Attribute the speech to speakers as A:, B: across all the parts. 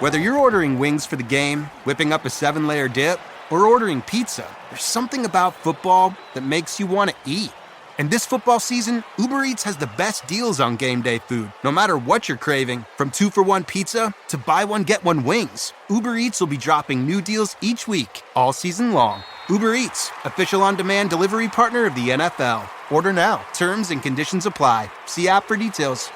A: Whether you're ordering wings for the game, whipping up a 7-layer dip, or ordering pizza, there's something about football that makes you want to eat. And this football season, Uber Eats has the best deals on game day food. No matter what you're craving, from 2-for-1 pizza to buy one, get one wings, Uber Eats will be dropping new deals each week, all season long. Uber Eats, official on-demand delivery partner of the NFL. Order now. Terms and conditions apply. See app for details.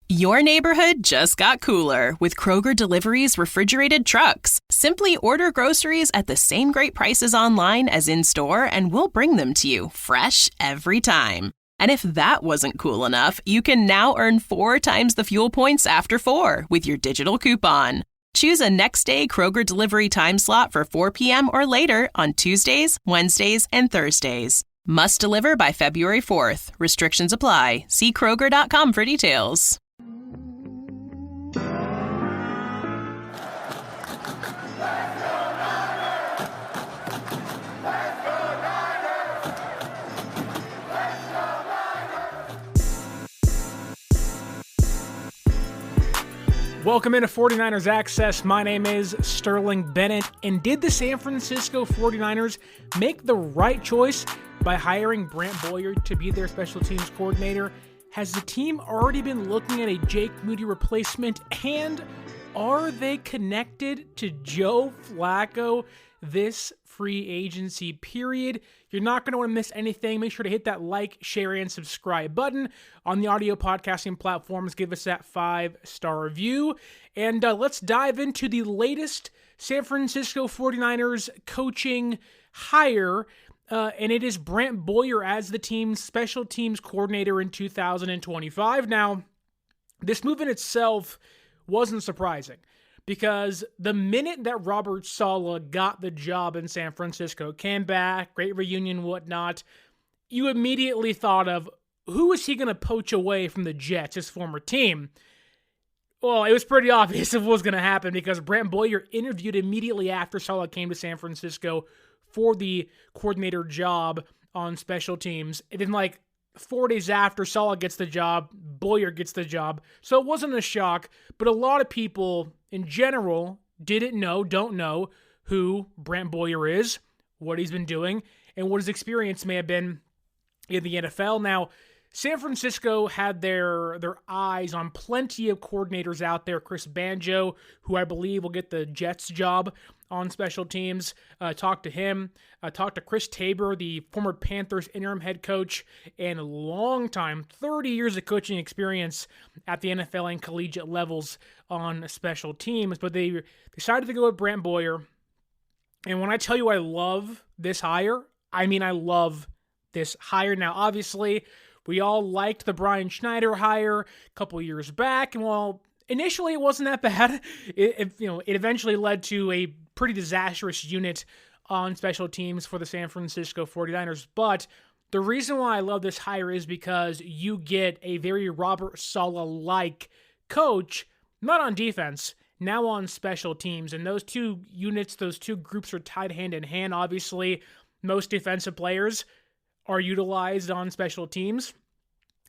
B: Your neighborhood just got cooler with Kroger Delivery's refrigerated trucks. Simply order groceries at the same great prices online as in-store, and we'll bring them to you fresh every time. And if that wasn't cool enough, you can now earn 4 times the fuel points after 4 with your digital coupon. Choose a next-day Kroger Delivery time slot for 4 p.m. or later on Tuesdays, Wednesdays, and Thursdays. Must deliver by February 4th. Restrictions apply. See Kroger.com for details.
C: Welcome into 49ers Access. My name is Sterling Bennett. And did the San Francisco 49ers make the right choice by hiring Brant Boyer to be their special teams coordinator? Has the team already been looking at a Jake Moody replacement? And are they connected to Joe Flacco this free agency period? You're not going to want to miss anything. Make sure to hit that like, share, and subscribe button on the audio podcasting platforms. Give us that 5-star review. And let's dive into the latest San Francisco 49ers coaching hire. And it is Brant Boyer as the team's special teams coordinator in 2025. Now, this move in itself wasn't surprising, because the minute that Robert Saleh got the job in San Francisco, came back, great reunion, whatnot, you immediately thought of, who is he going to poach away from the Jets, his former team? Well, it was pretty obvious what was going to happen, because Brant Boyer interviewed immediately after Saleh came to San Francisco for the coordinator job on special teams. And then 4 days after Saleh gets the job, Boyer gets the job. So it wasn't a shock, but a lot of people in general don't know who Brant Boyer is, what he's been doing, and what his experience may have been in the NFL. Now, San Francisco had their eyes on plenty of coordinators out there. Chris Banjo, who I believe will get the Jets job on special teams, talked to him. Talked to Chris Tabor, the former Panthers interim head coach and long time, 30 years of coaching experience at the NFL and collegiate levels on special teams. But they decided to go with Brant Boyer. And when I tell you I love this hire, I mean I love this hire. Now, obviously, we all liked the Brian Schneider hire a couple years back, and while initially it wasn't that bad, it eventually led to a pretty disastrous unit on special teams for the San Francisco 49ers. But the reason why I love this hire is because you get a very Robert Saleh-like coach, not on defense, now on special teams. And those two units, those two groups are tied hand in hand. Obviously, most defensive players are utilized on special teams.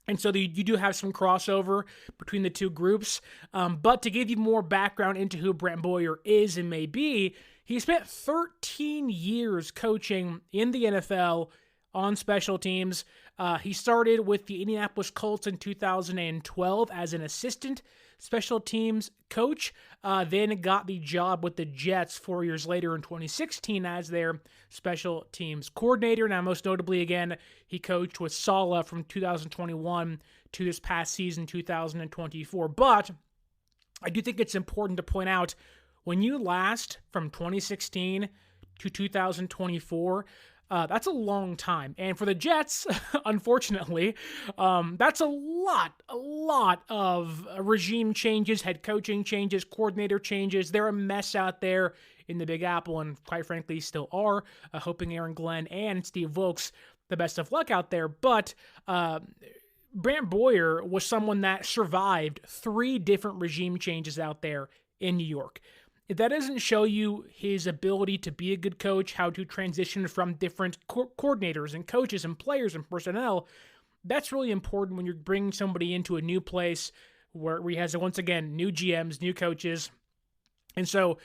C: And so you do have some crossover between the two groups. But to give you more background into who Brant Boyer is and may be, he spent 13 years coaching in the NFL on special teams. He started with the Indianapolis Colts in 2012 as an assistant special teams coach, then got the job with the Jets 4 years later in 2016 as their special teams coordinator. Now, most notably, again, he coached with Saleh from 2021 to this past season, 2024. But I do think it's important to point out, when you last from 2016 to 2024, that's a long time. And for the Jets, unfortunately, that's a lot of regime changes, head coaching changes, coordinator changes. They're a mess out there in the Big Apple, and quite frankly, still are. Hoping Aaron Glenn and Steve Wilkes the best of luck out there. But Brant Boyer was someone that survived 3 different regime changes out there in New York. If that doesn't show you his ability to be a good coach, how to transition from different coordinators and coaches and players and personnel, that's really important when you're bringing somebody into a new place where he has, once again, new GMs, new coaches. And so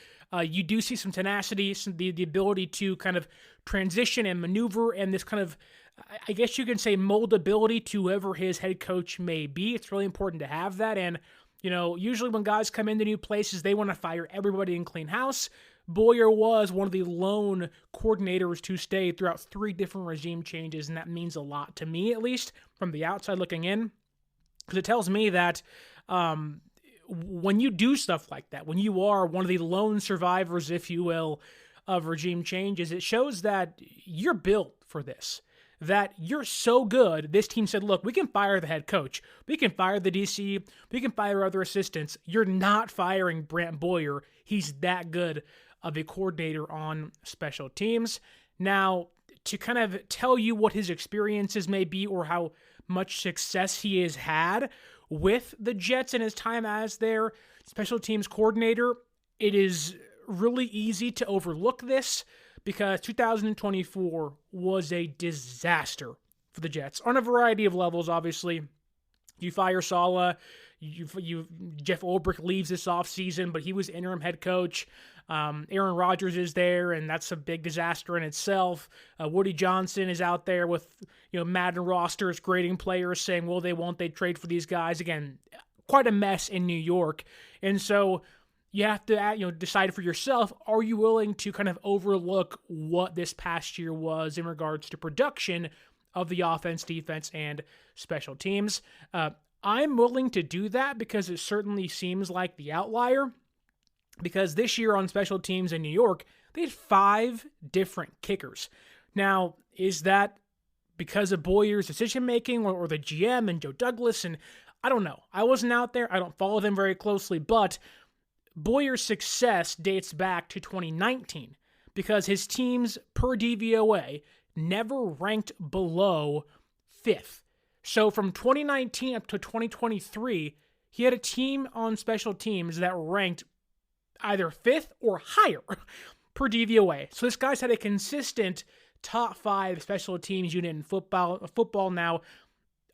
C: you do see some tenacity, the ability to kind of transition and maneuver, and this kind of, I guess you can say, moldability to whoever his head coach may be. It's really important to have that. And, usually when guys come into new places, they want to fire everybody and clean house. Boyer was one of the lone coordinators to stay throughout 3 different regime changes, and that means a lot to me, at least, from the outside looking in, because it tells me that when you do stuff like that, when you are one of the lone survivors, if you will, of regime changes, it shows that you're built for this, that you're so good. This team said, look, we can fire the head coach, we can fire the DC, we can fire other assistants. You're not firing Brant Boyer. He's that good of a coordinator on special teams. Now, to kind of tell you what his experiences may be or how much success he has had with the Jets in his time as their special teams coordinator, it is really easy to overlook this because 2024 was a disaster for the Jets on a variety of levels. Obviously, you fire Saleh, Jeff Ulbrich leaves this offseason, but he was interim head coach. Aaron Rodgers is there, and that's a big disaster in itself. Woody Johnson is out there with Madden rosters, grading players, saying, well, they won't, they trade for these guys. Again, quite a mess in New York. And so you have to decide for yourself, are you willing to kind of overlook what this past year was in regards to production of the offense, defense, and special teams? I'm willing to do that because it certainly seems like the outlier. Because this year on special teams in New York, they had 5 different kickers. Now, is that because of Boyer's decision-making or the GM and Joe Douglas? And I don't know. I wasn't out there. I don't follow them very closely. But Boyer's success dates back to 2019 because his teams per DVOA never ranked below 5th. So from 2019 up to 2023, he had a team on special teams that ranked either 5th or higher per DVOA. So this guy's had a consistent top 5 special teams unit in football now.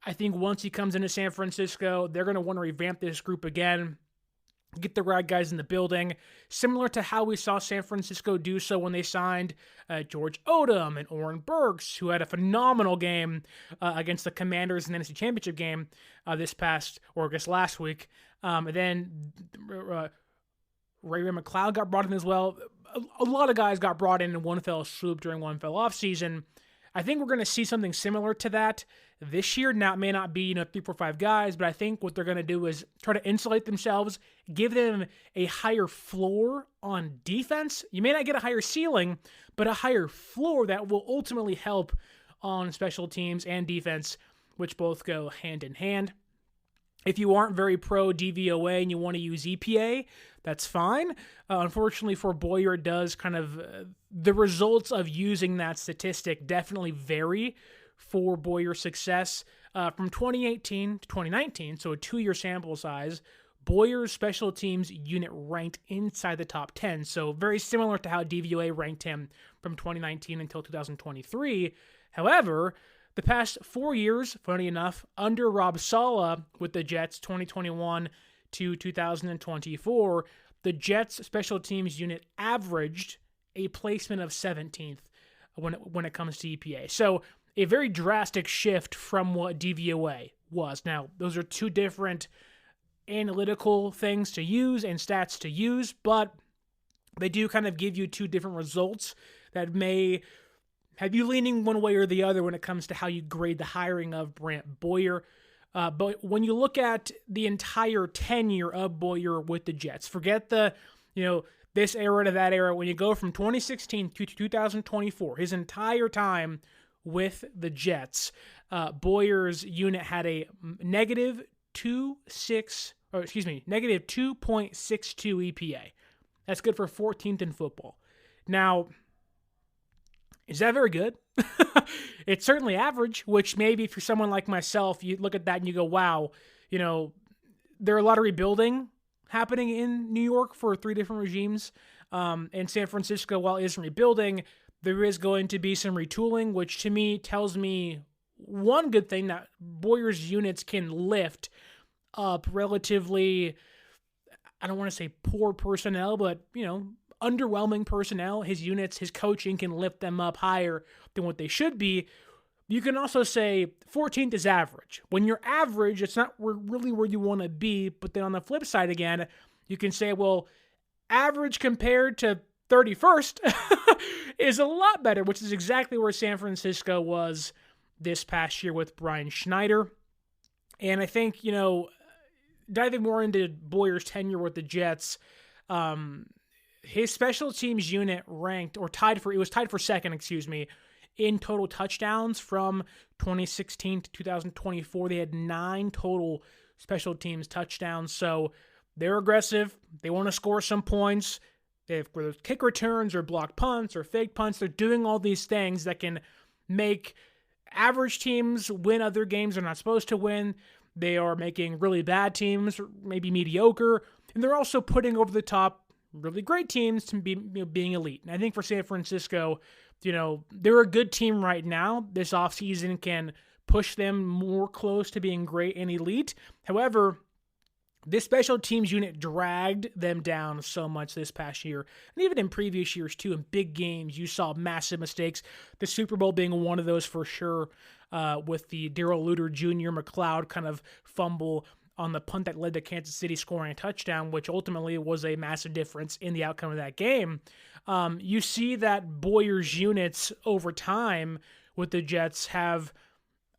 C: I think once he comes into San Francisco, they're going to want to revamp this group again, get the right guys in the building, similar to how we saw San Francisco do so when they signed George Odom and Oren Burks, who had a phenomenal game against the Commanders in the NFC Championship game last week. And then Ray McLeod got brought in as well. A lot of guys got brought in one fell swoop during one fell off season. I think we're going to see something similar to that this year. Now, it may not be 3, 4, 5 guys, but I think what they're going to do is try to insulate themselves, give them a higher floor on defense. You may not get a higher ceiling, but a higher floor that will ultimately help on special teams and defense, which both go hand in hand. If you aren't very pro DVOA and you want to use EPA, that's fine. Unfortunately for Boyer, it does kind of, the results of using that statistic definitely vary for Boyer's success. From 2018 to 2019, so a 2-year sample size, Boyer's special teams unit ranked inside the top 10. So very similar to how DVOA ranked him from 2019 until 2023. However, the past 4 years, funny enough, under Rob Saleh with the Jets, 2021 to 2024, the Jets special teams unit averaged a placement of 17th when it comes to EPA. So a very drastic shift from what DVOA was. Now, those are 2 different analytical things to use and stats to use, but they do kind of give you 2 different results that may have you leaning one way or the other when it comes to how you grade the hiring of Brant Boyer. But when you look at the entire tenure of Boyer with the Jets, forget this era to that era. When you go from 2016 to 2024, his entire time with the Jets, Boyer's unit had a negative 2.62 EPA. That's good for 14th in football. Now, is that very good? It's certainly average, which maybe for someone like myself, you look at that and you go, wow, there are a lot of rebuilding happening in New York for 3 different regimes. And San Francisco, while it isn't rebuilding, there is going to be some retooling, which to me tells me one good thing, that Boyer's units can lift up relatively, I don't want to say poor personnel, but, underwhelming personnel. His units, his coaching can lift them up higher than what they should be. You can also say 14th is average. When you're average, it's not really where you want to be. But then on the flip side again, you can say, well, average compared to 31st is a lot better, which is exactly where San Francisco was this past year with Brian Schneider. And I think, diving more into Boyer's tenure with the Jets, his special teams unit tied for second, in total touchdowns from 2016 to 2024. They had 9 total special teams touchdowns. So they're aggressive. They want to score some points. Whether it's kick returns or blocked punts or fake punts, they're doing all these things that can make average teams win other games they're not supposed to win. They are making really bad teams, maybe mediocre, and they're also putting over the top really great teams to be being elite. And I think for San Francisco, they're a good team right now. This offseason can push them more close to being great and elite. However, this special teams unit dragged them down so much this past year. And even in previous years, too, in big games, you saw massive mistakes. The Super Bowl being one of those for sure, with the Darrell Luter Jr. McLeod kind of fumble on the punt that led to Kansas City scoring a touchdown, which ultimately was a massive difference in the outcome of that game. You see that Boyer's units over time with the Jets have,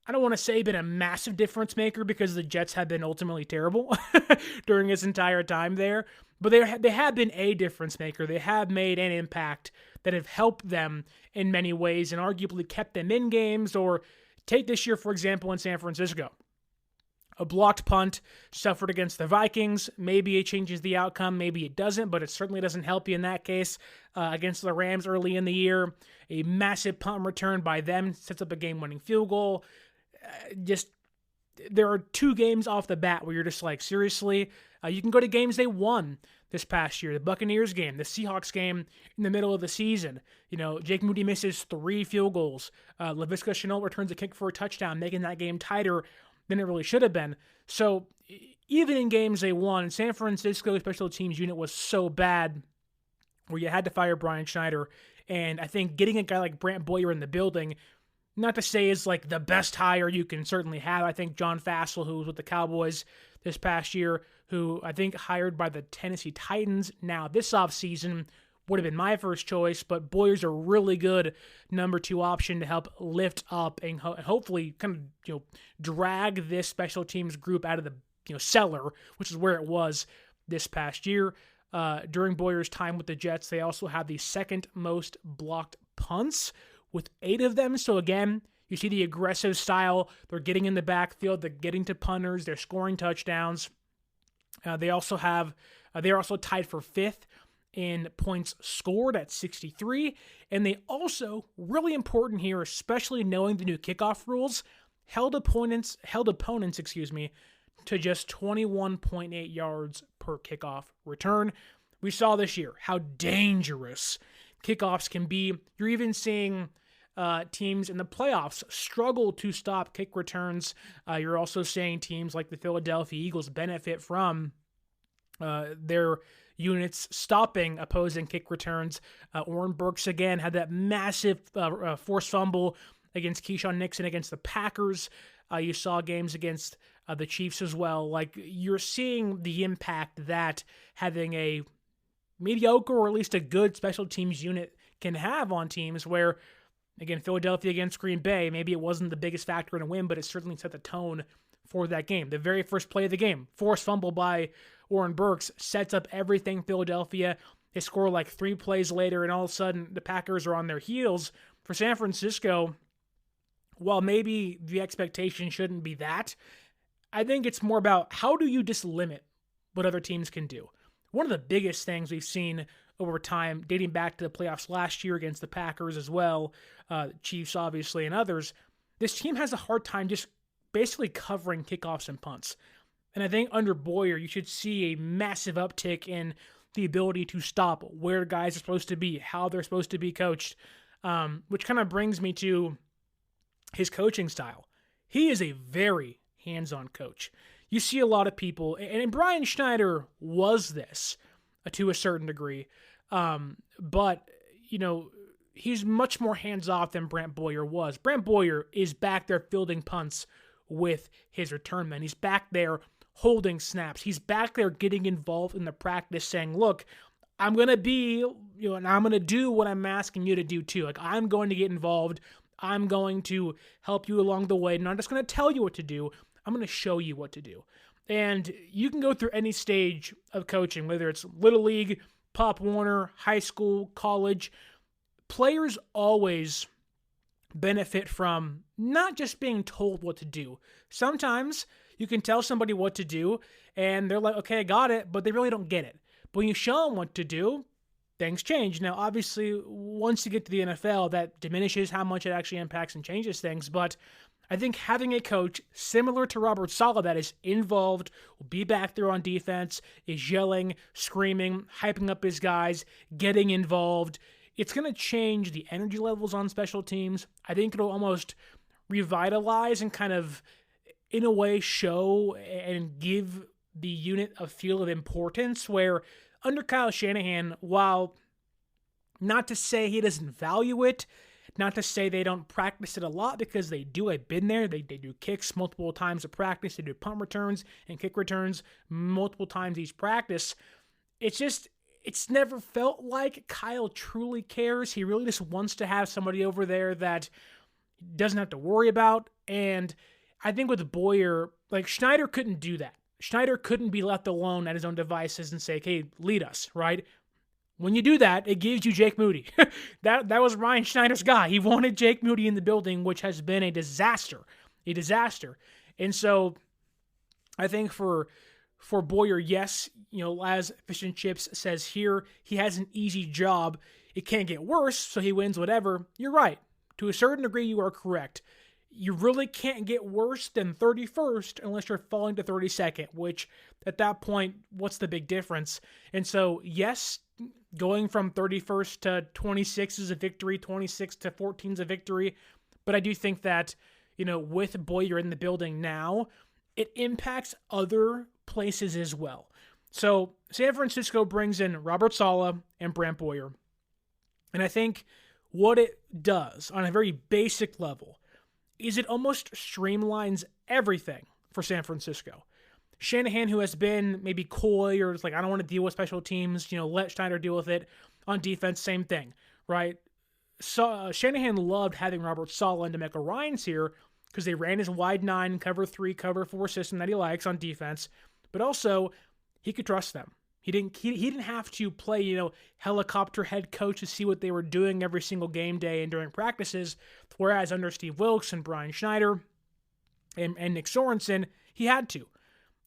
C: I don't want to say been a massive difference maker because the Jets have been ultimately terrible during his entire time there, but they have been a difference maker. They have made an impact that have helped them in many ways and arguably kept them in games. Or take this year, for example, in San Francisco. A blocked punt suffered against the Vikings. Maybe it changes the outcome. Maybe it doesn't, but it certainly doesn't help you in that case. Against the Rams early in the year, a massive punt return by them sets up a game-winning field goal. There are 2 games off the bat where you're just like, seriously? You can go to games they won this past year. The Buccaneers game, the Seahawks game in the middle of the season. Jake Moody misses 3 field goals. Laviska Shenault returns a kick for a touchdown, making that game tighter than it really should have been. So even in games they won, San Francisco's special teams unit was so bad where you had to fire Brian Schneider. And I think getting a guy like Brant Boyer in the building, not to say is like the best hire you can certainly have. I think John Fassel, who was with the Cowboys this past year, who I think hired by the Tennessee Titans now this offseason, would have been my first choice, but Boyer's a really good number 2 option to help lift up and hopefully kind of drag this special teams group out of the cellar, which is where it was this past year. During Boyer's time with the Jets, they also have the second most blocked punts with 8 of them. So again, you see the aggressive style. They're getting in the backfield. They're getting to punters. They're scoring touchdowns. They are also tied for 5th in points scored at 63. And they also, really important here, especially knowing the new kickoff rules, held opponents, to just 21.8 yards per kickoff return. We saw this year how dangerous kickoffs can be. You're even seeing teams in the playoffs struggle to stop kick returns. You're also seeing teams like the Philadelphia Eagles benefit from their units stopping opposing kick returns. Oren Burks, again, had that massive forced fumble against Keyshawn Nixon against the Packers. You saw games against the Chiefs as well. Like, you're seeing the impact that having a mediocre or at least a good special teams unit can have on teams where, again, Philadelphia against Green Bay, maybe it wasn't the biggest factor in a win, but it certainly set the tone for that game. The very first play of the game, forced fumble by Oren Burks, sets up everything Philadelphia. They score like 3 plays later, and all of a sudden the Packers are on their heels. For San Francisco, while maybe the expectation shouldn't be that, I think it's more about how do you just limit what other teams can do. One of the biggest things we've seen over time, dating back to the playoffs last year against the Packers as well, Chiefs obviously and others, this team has a hard time just basically covering kickoffs and punts. And I think under Boyer, you should see a massive uptick in the ability to stop where guys are supposed to be, how they're supposed to be coached, which kind of brings me to his coaching style. He is a very hands-on coach. you see a lot of people, and Brian Schneider was this to a certain degree, but, he's much more hands-off than Brant Boyer was. Brant Boyer is back there fielding punts with his return men. He's back there holding snaps. He's back there getting involved in the practice, saying, look, I'm going to be, and I'm going to do what I'm asking you to do too. Like, I'm going to get involved. I'm going to help you along the way. I'm not just going to tell you what to do. I'm going to show you what to do. And you can go through any stage of coaching, whether it's Little League, Pop Warner, high school, college. Players always benefit from not just being told what to do. Sometimes you can tell somebody what to do, and they're like, okay, I got it, but they really don't get it. But when you show them what to do, things change. Now, obviously, once you get to the NFL, that diminishes how much it actually impacts and changes things, but I think having a coach similar to Robert Saleh that is involved, will be back there on defense, is yelling, screaming, hyping up his guys, getting involved, it's going to change the energy levels on special teams. I think it'll almost revitalize and kind of, in a way, show and give the unit a feel of importance, where under Kyle Shanahan, while not to say he doesn't value it, not to say they don't practice it a lot, because they do. I've been there. They do kicks multiple times a practice. They do punt returns and kick returns multiple times each practice. It's never felt like Kyle truly cares. He really just wants to have somebody over there that doesn't have to worry about. And I think with Boyer, like, Schneider couldn't do that. Schneider couldn't be left alone at his own devices and say, hey, lead us, right? When you do that, it gives you Jake Moody. That was Ryan Schneider's guy. He wanted Jake Moody in the building, which has been a disaster. And so I think for Boyer, yes, as Fish and Chips says here, he has an easy job. It can't get worse, so he wins whatever. You're right. To a certain degree, you are correct. You really can't get worse than 31st unless you're falling to 32nd, which at that point, what's the big difference? And so, yes, going from 31st to 26 is a victory, 26 to 14 is a victory. But I do think that, with Boyer in the building now, it impacts other places as well. So San Francisco brings in Robert Saleh and Brant Boyer. And I think what it does on a very basic level is it almost streamlines everything for San Francisco. Shanahan, who has been maybe coy or is like, I don't want to deal with special teams, let Schneider deal with it. On defense, same thing, right? So Shanahan loved having Robert Saleh and DeMeco Ryans here because they ran his wide 9, cover 3, cover 4 system that he likes on defense. But also, he could trust them. He didn't have to play, helicopter head coach to see what they were doing every single game day and during practices. Whereas under Steve Wilkes and Brian Schneider and Nick Sorensen, he had to.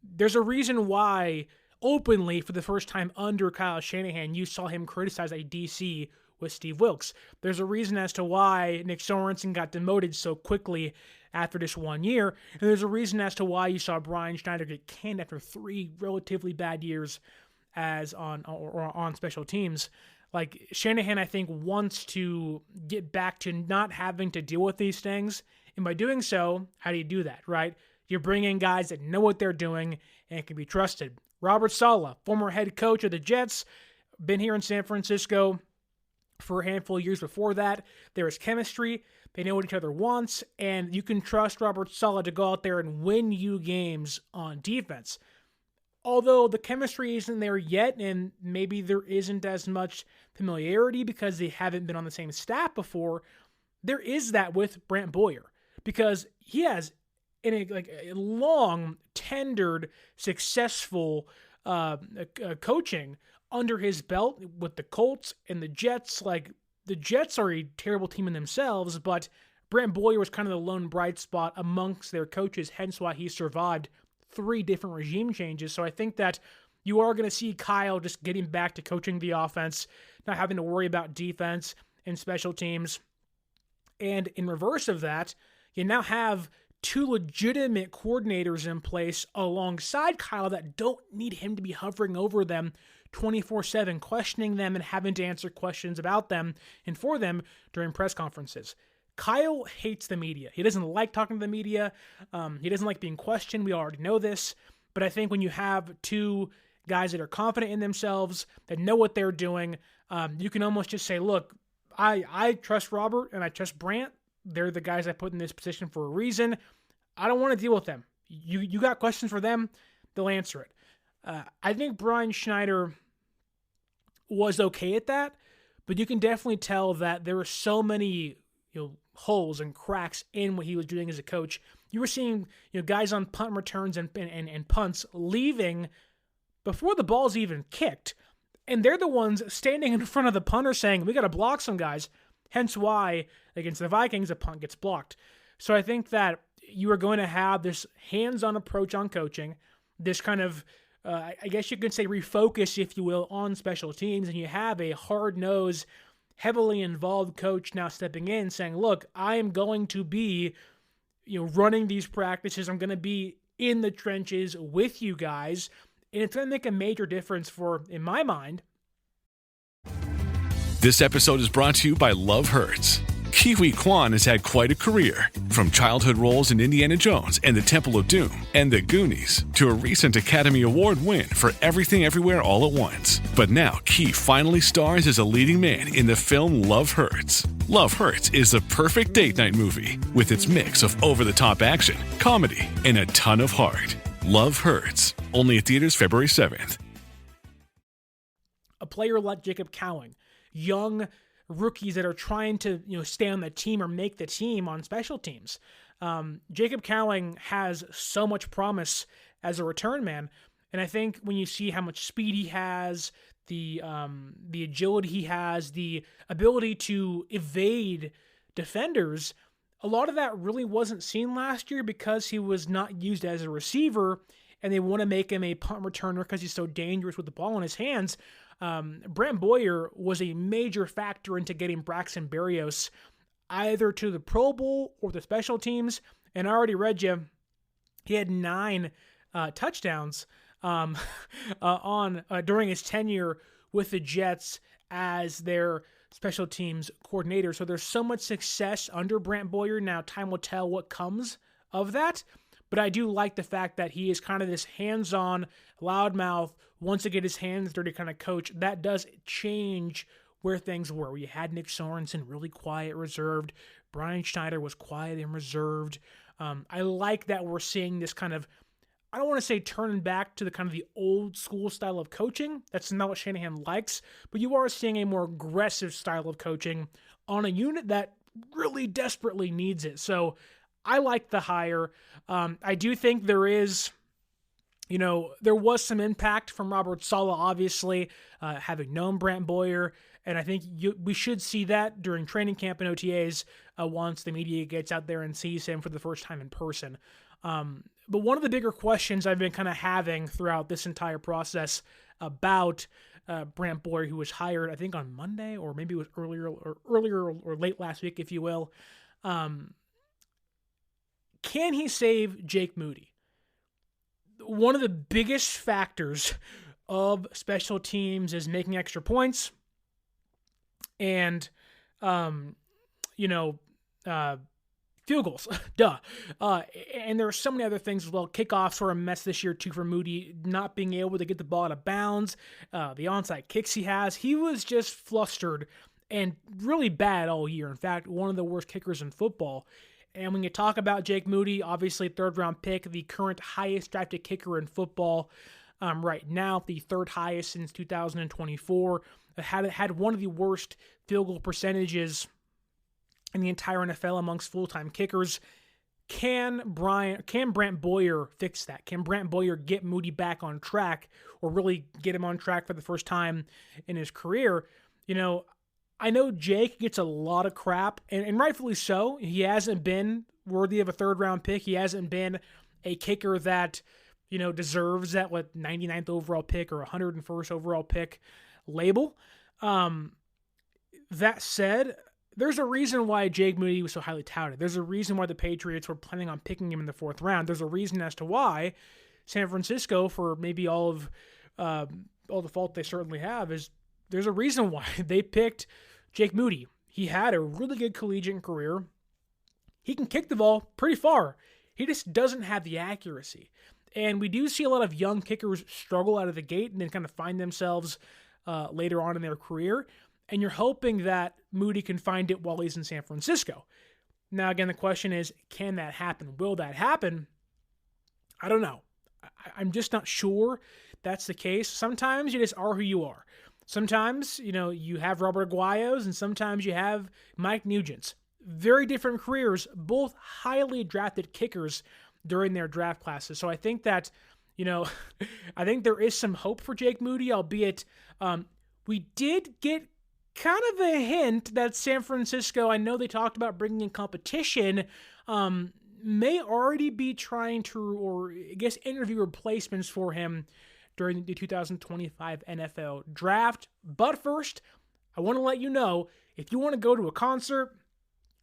C: There's a reason why, openly, for the first time under Kyle Shanahan, you saw him criticize a DC with Steve Wilkes. There's a reason as to why Nick Sorensen got demoted so quickly after this 1 year, and there's a reason as to why you saw Brian Schneider get canned after 3 relatively bad years as on special teams. Like, Shanahan, I think, wants to get back to not having to deal with these things, and by doing so, how do you do that, right? You bring in guys that know what they're doing and can be trusted. Robert Saleh, former head coach of the Jets, been here in San Francisco for a handful of years before that. There is chemistry. They know what each other wants, and you can trust Robert Saleh to go out there and win you games on defense. Although the chemistry isn't there yet, and maybe there isn't as much familiarity because they haven't been on the same staff before, there is that with Brant Boyer because he has a long, tendered, successful coaching under his belt with the Colts and the Jets. Like, the Jets are a terrible team in themselves, but Brant Boyer was kind of the lone bright spot amongst their coaches, hence why he survived 3 different regime changes. So I think that you are going to see Kyle just getting back to coaching the offense, not having to worry about defense and special teams. And in reverse of that, you now have 2 legitimate coordinators in place alongside Kyle that don't need him to be hovering over them 24/7, questioning them and having to answer questions about them and for them during press conferences. Kyle hates the media. He doesn't like talking to the media. He doesn't like being questioned. We already know this. But I think when you have two guys that are confident in themselves, that know what they're doing, you can almost just say, look, I trust Robert and I trust Brant. They're the guys I put in this position for a reason. I don't want to deal with them. You got questions for them, they'll answer it. I think Brian Schneider was okay at that, but you can definitely tell that there were so many holes and cracks in what he was doing as a coach. You were seeing guys on punt returns and punts leaving before the ball's even kicked, and they're the ones standing in front of the punter saying, we got to block some guys, hence why against the Vikings a punt gets blocked. So I think that you are going to have this hands-on approach on coaching, this kind of, I guess you could say refocus, if you will, on special teams, and you have a hard-nosed, heavily involved coach now stepping in saying, look, I am going to be running these practices. I'm going to be in the trenches with you guys, and it's going to make a major difference for, in my mind.
D: This episode is brought to you by Love Hurts. Kiwi Kwan has had quite a career, from childhood roles in Indiana Jones and the Temple of Doom and The Goonies to a recent Academy Award win for Everything Everywhere All at Once. But now Ki finally stars as a leading man in the film Love Hurts. Love Hurts is the perfect date night movie with its mix of over-the-top action, comedy, and a ton of heart. Love Hurts. Only at theaters February 7th.
C: A player like Jacob Cowing, young rookies that are trying to stay on the team or make the team on special teams. Jacob Cowing has so much promise as a return man, and I think when you see how much speed he has, the agility he has, the ability to evade defenders, a lot of that really wasn't seen last year because he was not used as a receiver, and they want to make him a punt returner because he's so dangerous with the ball in his hands. Brant Boyer was a major factor into getting Braxton Berrios either to the Pro Bowl or the special teams. And I already read you, he had 9 touchdowns during his tenure with the Jets as their special teams coordinator. So there's so much success under Brant Boyer. Now time will tell what comes of that. But I do like the fact that he is kind of this hands-on, loudmouth, wants to get his hands dirty kind of coach. That does change where things were. We had Nick Sorensen really quiet, reserved. Brian Schneider was quiet and reserved. I like that we're seeing this kind of, I don't want to say turning back to the kind of the old school style of coaching. That's not what Shanahan likes. But you are seeing a more aggressive style of coaching on a unit that really desperately needs it. So I like the hire. I do think there is, there was some impact from Robert Saleh, obviously, having known Brant Boyer, and I think we should see that during training camp and OTAs once the media gets out there and sees him for the first time in person. But one of the bigger questions I've been kind of having throughout this entire process about Brant Boyer, who was hired, I think on Monday, or maybe it was earlier or late last week, if you will. Can he save Jake Moody? One of the biggest factors of special teams is making extra points and, field goals. Duh. And there are so many other things as well. Kickoffs were a mess this year, too, for Moody, not being able to get the ball out of bounds. The onside kicks he has. He was just flustered and really bad all year. In fact, one of the worst kickers in football. And when you talk about Jake Moody, obviously third-round pick, the current highest drafted kicker in football right now, the third highest since 2024, had one of the worst field goal percentages in the entire NFL amongst full-time kickers. Can Brant Boyer fix that? Can Brant Boyer get Moody back on track, or really get him on track for the first time in his career? I know Jake gets a lot of crap, and rightfully so. He hasn't been worthy of a third-round pick. He hasn't been a kicker that, deserves that 99th overall pick or 101st overall pick label. That said, there's a reason why Jake Moody was so highly touted. There's a reason why the Patriots were planning on picking him in the 4th round. There's a reason as to why San Francisco, for maybe all the fault they certainly have, there's a reason why they picked Jake Moody. He had a really good collegiate career. He can kick the ball pretty far. He just doesn't have the accuracy. And we do see a lot of young kickers struggle out of the gate and then kind of find themselves later on in their career. And you're hoping that Moody can find it while he's in San Francisco. Now, again, the question is, can that happen? Will that happen? I don't know. I'm just not sure that's the case. Sometimes you just are who you are. Sometimes, you have Robert Aguayos, and sometimes you have Mike Nugents. Very different careers, both highly drafted kickers during their draft classes. So I think that, I think there is some hope for Jake Moody, albeit we did get kind of a hint that San Francisco, I know they talked about bringing in competition, may already be trying to, or I guess, interview replacements for him during the 2025 NFL Draft. But first, I want to let you know, if you want to go to a concert,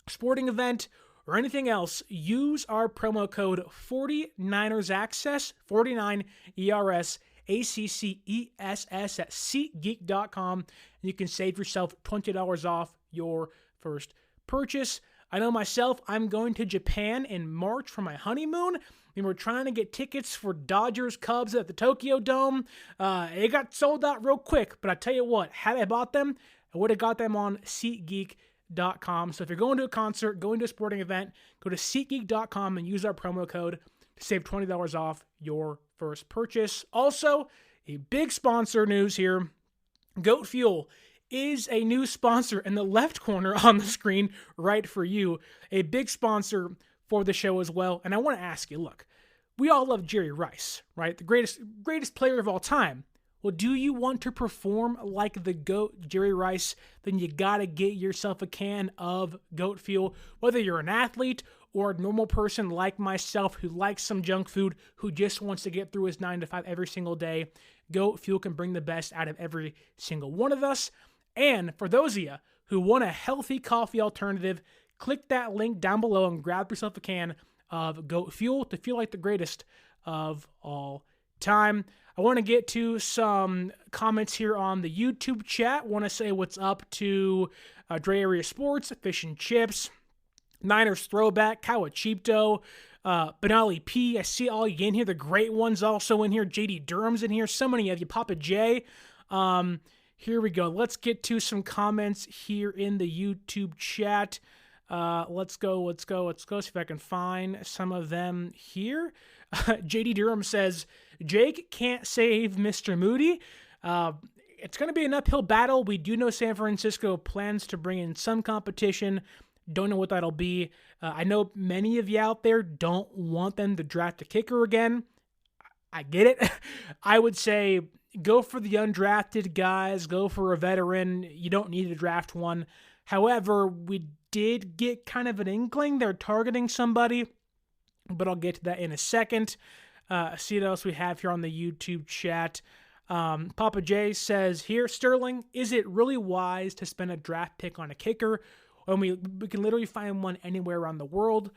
C: sporting event, or anything else, use our promo code 49ersaccess, 49ERS, ACCESS at SeatGeek.com, and you can save yourself $20 off your first purchase. I know myself, I'm going to Japan in March for my honeymoon, and we're trying to get tickets for Dodgers Cubs at the Tokyo Dome. It got sold out real quick, but I tell you what, had I bought them, I would have got them on SeatGeek.com. So if you're going to a concert, going to a sporting event, go to SeatGeek.com and use our promo code to save $20 off your first purchase. Also, a big sponsor news here. Goat Fuel is a new sponsor in the left corner on the screen right for you. A big sponsor for the show as well. And I want to ask you, look, we all love Jerry Rice, right? The greatest player of all time. Well, do you want to perform like the GOAT, Jerry Rice? Then you got to get yourself a can of Goat Fuel. Whether you're an athlete or a normal person like myself who likes some junk food, who just wants to get through his 9 to 5 every single day, Goat Fuel can bring the best out of every single one of us. And for those of you who want a healthy coffee alternative, click that link down below and grab yourself a can of Goat Fuel to feel like the greatest of all time. I want to get to some comments here on the YouTube chat. Want to say what's up to Dre Area Sports, Fish and Chips, Niners Throwback, Kawachipto, Benali P. I see all you in here. The great ones also in here. JD Durham's in here. So many of you. Papa J. Here we go. Let's get to some comments here in the YouTube chat. Let's go. See if I can find some of them here. JD Durham says, Jake can't save Mr. Moody. It's going to be an uphill battle. We do know San Francisco plans to bring in some competition. Don't know what that'll be. I know many of you out there don't want them to draft a kicker again. I get it. I would say go for the undrafted guys. Go for a veteran. You don't need to draft one. However, we did get kind of an inkling they're targeting somebody, but I'll get to that in a second. See what else we have here on the YouTube chat. Papa J says here, Sterling, is it really wise to spend a draft pick on a kicker when we can literally find one anywhere around the world?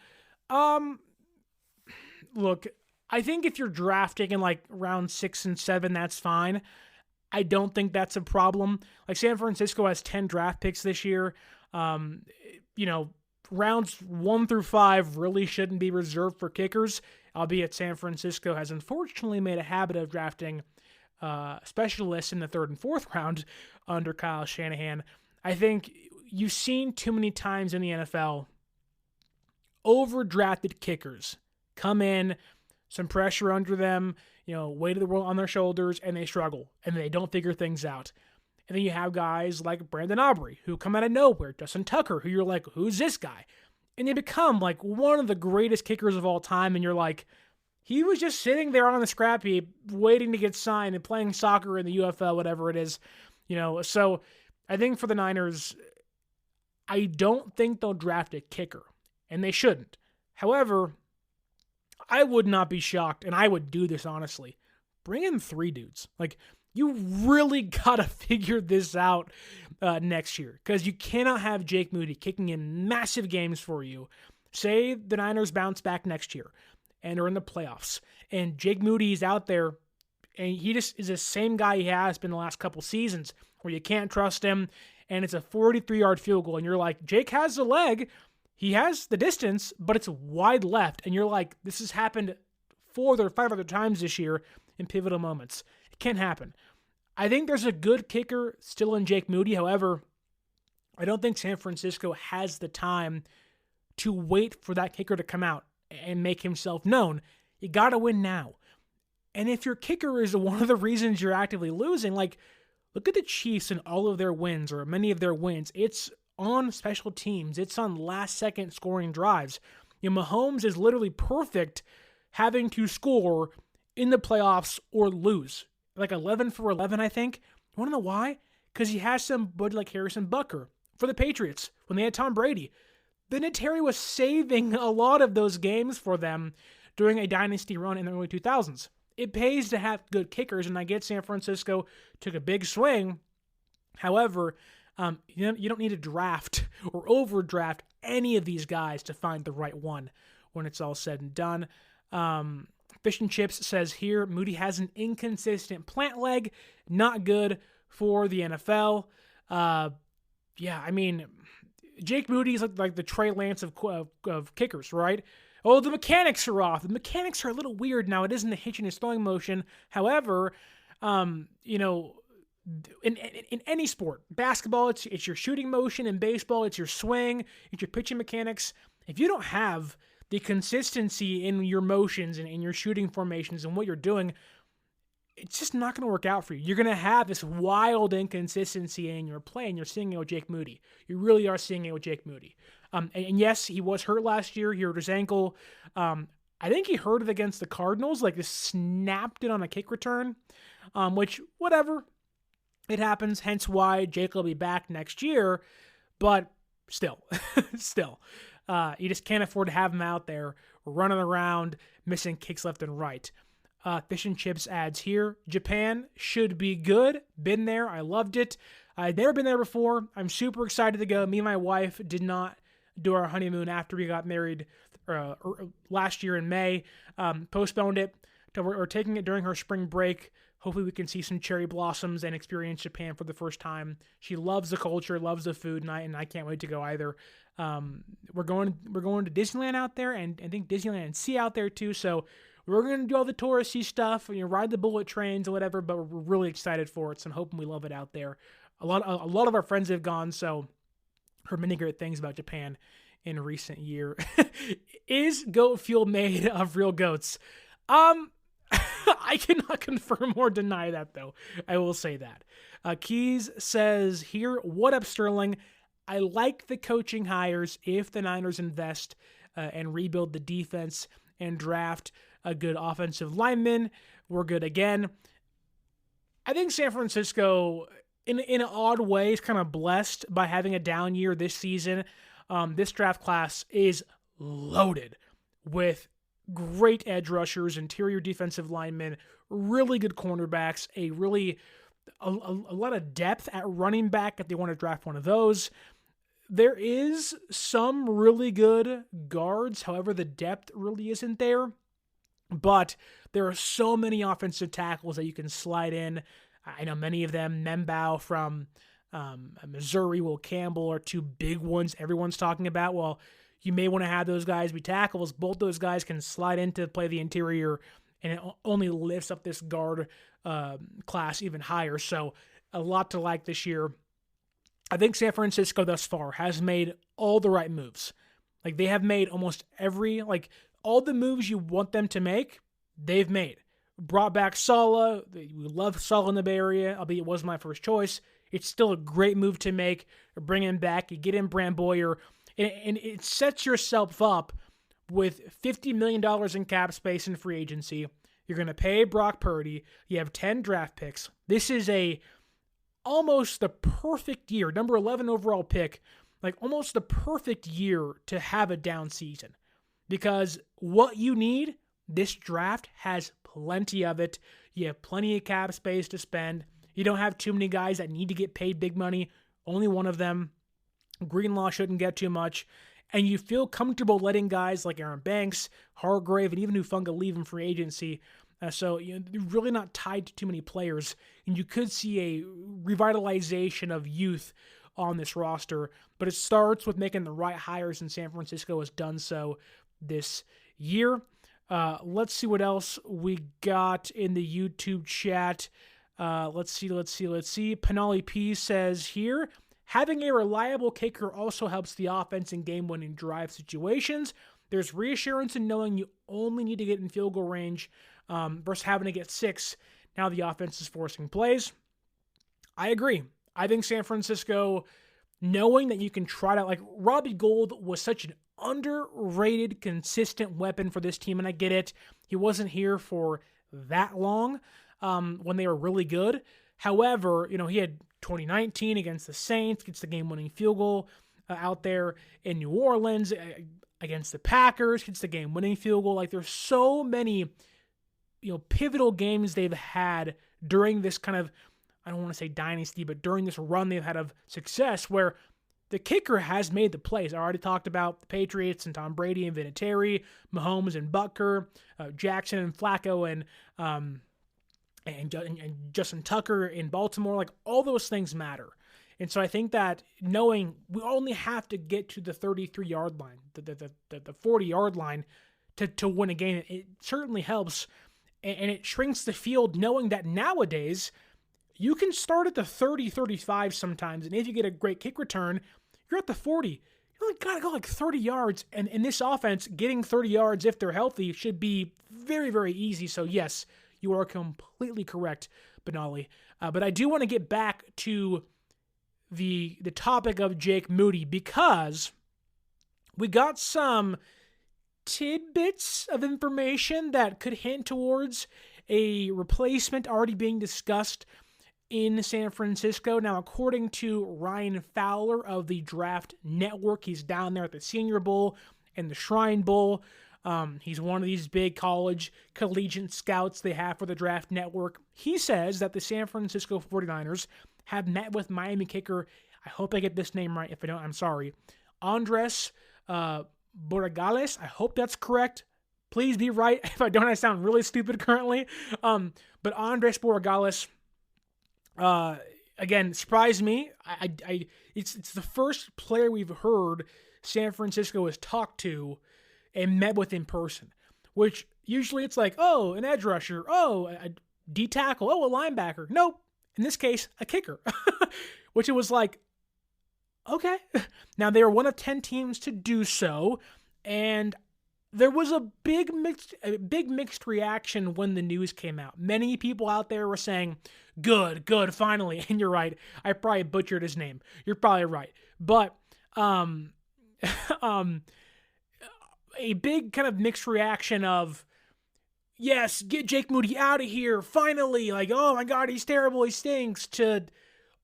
C: Look, I think if you're drafting in like round 6 and 7, that's fine. I don't think that's a problem. Like San Francisco has 10 draft picks this year. Rounds 1 through 5 really shouldn't be reserved for kickers, albeit San Francisco has unfortunately made a habit of drafting specialists in the 3rd and 4th round under Kyle Shanahan. I think you've seen too many times in the NFL overdrafted kickers come in, some pressure under them, weight of the world on their shoulders, and they struggle, and they don't figure things out. And then you have guys like Brandon Aubrey, who come out of nowhere, Justin Tucker, who you're like, who's this guy? And they become like one of the greatest kickers of all time, and you're like, he was just sitting there on the scrap heap, waiting to get signed and playing soccer in the UFL, whatever it is. So I think for the Niners, I don't think they'll draft a kicker, and they shouldn't. However, I would not be shocked, and I would do this honestly. Bring in 3 dudes. Like, you really got to figure this out next year, because you cannot have Jake Moody kicking in massive games for you. Say the Niners bounce back next year and are in the playoffs, and Jake Moody is out there, and he just is the same guy he has been the last couple seasons, where you can't trust him, and it's a 43-yard field goal, and you're like, Jake has the leg, he has the distance, but it's wide left, and you're like, this has happened 4 or 5 other times this year in pivotal moments. It can't happen. I think there's a good kicker still in Jake Moody. However, I don't think San Francisco has the time to wait for that kicker to come out and make himself known. You got to win now. And if your kicker is one of the reasons you're actively losing, like, look at the Chiefs and all of their wins, or many of their wins. It's on special teams. It's on last-second scoring drives. Mahomes is literally perfect having to score in the playoffs or lose. Like 11 for 11, I think. You want to know why? Because he has somebody like Harrison Butker for the Patriots when they had Tom Brady. Vinatieri was saving a lot of those games for them during a dynasty run in the early 2000s. It pays to have good kickers, and I get San Francisco took a big swing. However, you don't need to draft or overdraft any of these guys to find the right one when it's all said and done. Fish and Chips says here, Moody has an inconsistent plant leg, not good for the NFL. Jake Moody is like the Trey Lance of kickers, right? Oh, the mechanics are off. The mechanics are a little weird now. It isn't the hitch and his throwing motion. However, in any sport, basketball, it's your shooting motion. In baseball, it's your swing. It's your pitching mechanics. If you don't have the consistency in your motions and in your shooting formations and what you're doing, it's just not going to work out for you. You're going to have this wild inconsistency in your play, and you're seeing it with Jake Moody. You really are seeing it with Jake Moody. And yes, he was hurt last year. He hurt his ankle. I think he hurt it against the Cardinals, like just snapped it on a kick return, which, whatever. It happens, hence why Jake will be back next year. But still, you just can't afford to have him out there running around, missing kicks left and right. Fish and Chips adds here, Japan should be good. Been there. I loved it. I'd never been there before. I'm super excited to go. Me and my wife did not do our honeymoon after we got married last year in May. Postponed it. We're taking it during her spring break. Hopefully we can see some cherry blossoms and experience Japan for the first time. She loves the culture, loves the food, and I can't wait to go either. We're going to Disneyland out there, and I think Disneyland Sea out there too. So we're going to do all the touristy stuff, ride the bullet trains or whatever, but we're really excited for it, so I'm hoping we love it out there. A lot of our friends have gone, so heard many great things about Japan in recent year. Is goat fuel made of real goats? I cannot confirm or deny that, though. I will say that. Keys says here, what up, Sterling? I like the coaching hires if the Niners invest and rebuild the defense and draft a good offensive lineman. We're good again. I think San Francisco, in an odd way, is kind of blessed by having a down year this season. This draft class is loaded with great edge rushers, interior defensive linemen, really good cornerbacks, a lot of depth at running back if they want to draft one of those. There is some really good guards, however, the depth really isn't there. But there are so many offensive tackles that you can slide in. I know many of them, Membao from Missouri, Will Campbell are two big ones everyone's talking about. Well, you may want to have those guys be tackles. Both those guys can slide in to play the interior, and it only lifts up this guard class even higher. So a lot to like this year. I think San Francisco thus far has made all the right moves. Like, they have made almost all the moves you want them to make, they've made. Brought back Saleh. We love Saleh in the Bay Area, albeit it wasn't my first choice. It's still a great move to make. Bring him back. You get in Brant Boyer. And it sets yourself up with $50 million in cap space in free agency. You're going to pay Brock Purdy. You have 10 draft picks. This is almost the perfect year, number 11 overall pick, like almost the perfect year to have a down season. Because what you need, this draft has plenty of it. You have plenty of cap space to spend. You don't have too many guys that need to get paid big money. Only one of them. Greenlaw shouldn't get too much, and you feel comfortable letting guys like Aaron Banks, Hargrave, and even Hufanga leave in free agency. So you're really not tied to too many players, and you could see a revitalization of youth on this roster. But it starts with making the right hires, and San Francisco has done so this year. Let's see what else we got in the YouTube chat. Let's see. Penali P says here, having a reliable kicker also helps the offense in game-winning drive situations. There's reassurance in knowing you only need to get in field goal range versus having to get 6. Now the offense is forcing plays. I agree. I think San Francisco, knowing that you can try to, like, Robbie Gould was such an underrated, consistent weapon for this team, and I get it. He wasn't here for that long when they were really good. However, he had 2019 against the Saints, gets the game-winning field goal out there in New Orleans against the Packers, gets the game-winning field goal. Like, there's so many, pivotal games they've had during this kind of, I don't want to say dynasty, but during this run they've had of success where the kicker has made the plays. I already talked about the Patriots and Tom Brady and Vinatieri, Mahomes and Butker, Jackson and Flacco and Justin Tucker in Baltimore. Like, all those things matter. And so I think that knowing we only have to get to the 33-yard line, the 40-yard line to win a game, it certainly helps. And it shrinks the field knowing that nowadays you can start at the 30, 35 sometimes. And if you get a great kick return, you're at the 40. You only got to go like 30 yards. And in this offense, getting 30 yards if they're healthy should be very, very easy. So yes, you are completely correct, Benali. But I do want to get back to the topic of Jake Moody because we got some tidbits of information that could hint towards a replacement already being discussed in San Francisco. Now, according to Ryan Fowler of the Draft Network, he's down there at the Senior Bowl and the Shrine Bowl. He's one of these big college collegiate scouts they have for the Draft Network. He says that the San Francisco 49ers have met with Miami kicker, I hope I get this name right. If I don't, I'm sorry, Andres Borregales. I hope that's correct. Please be right. If I don't, I sound really stupid currently. But Andres Borregales, again, surprised me. It's the first player we've heard San Francisco has talked to and met with in person, which usually it's like, oh, an edge rusher, oh, a D tackle, oh, a linebacker. Nope. In this case, a kicker, which it was like, okay. Now, they were one of 10 teams to do so, and there was a big mixed reaction when the news came out. Many people out there were saying, good, finally. And you're right. I probably butchered his name. You're probably right. But a big kind of mixed reaction of, yes, get Jake Moody out of here, finally. Like, oh my God, he's terrible, he stinks, to,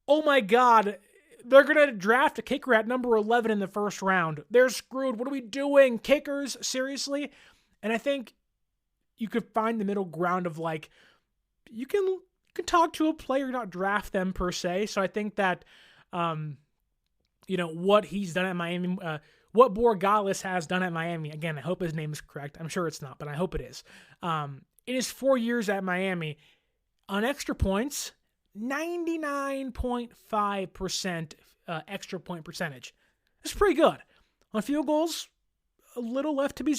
C: oh my God, they're going to draft a kicker at number 11 in the first round. They're screwed. What are we doing? Kickers? Seriously? And I think you could find the middle ground of, like, you can talk to a player, not draft them per se. So I think that, what he's done at Miami, what Borregales has done at Miami, again, I hope his name is correct. I'm sure it's not, but I hope it is. In his 4 years at Miami, on extra points, 99.5% extra point percentage. That's pretty good. On field goals, a little left to be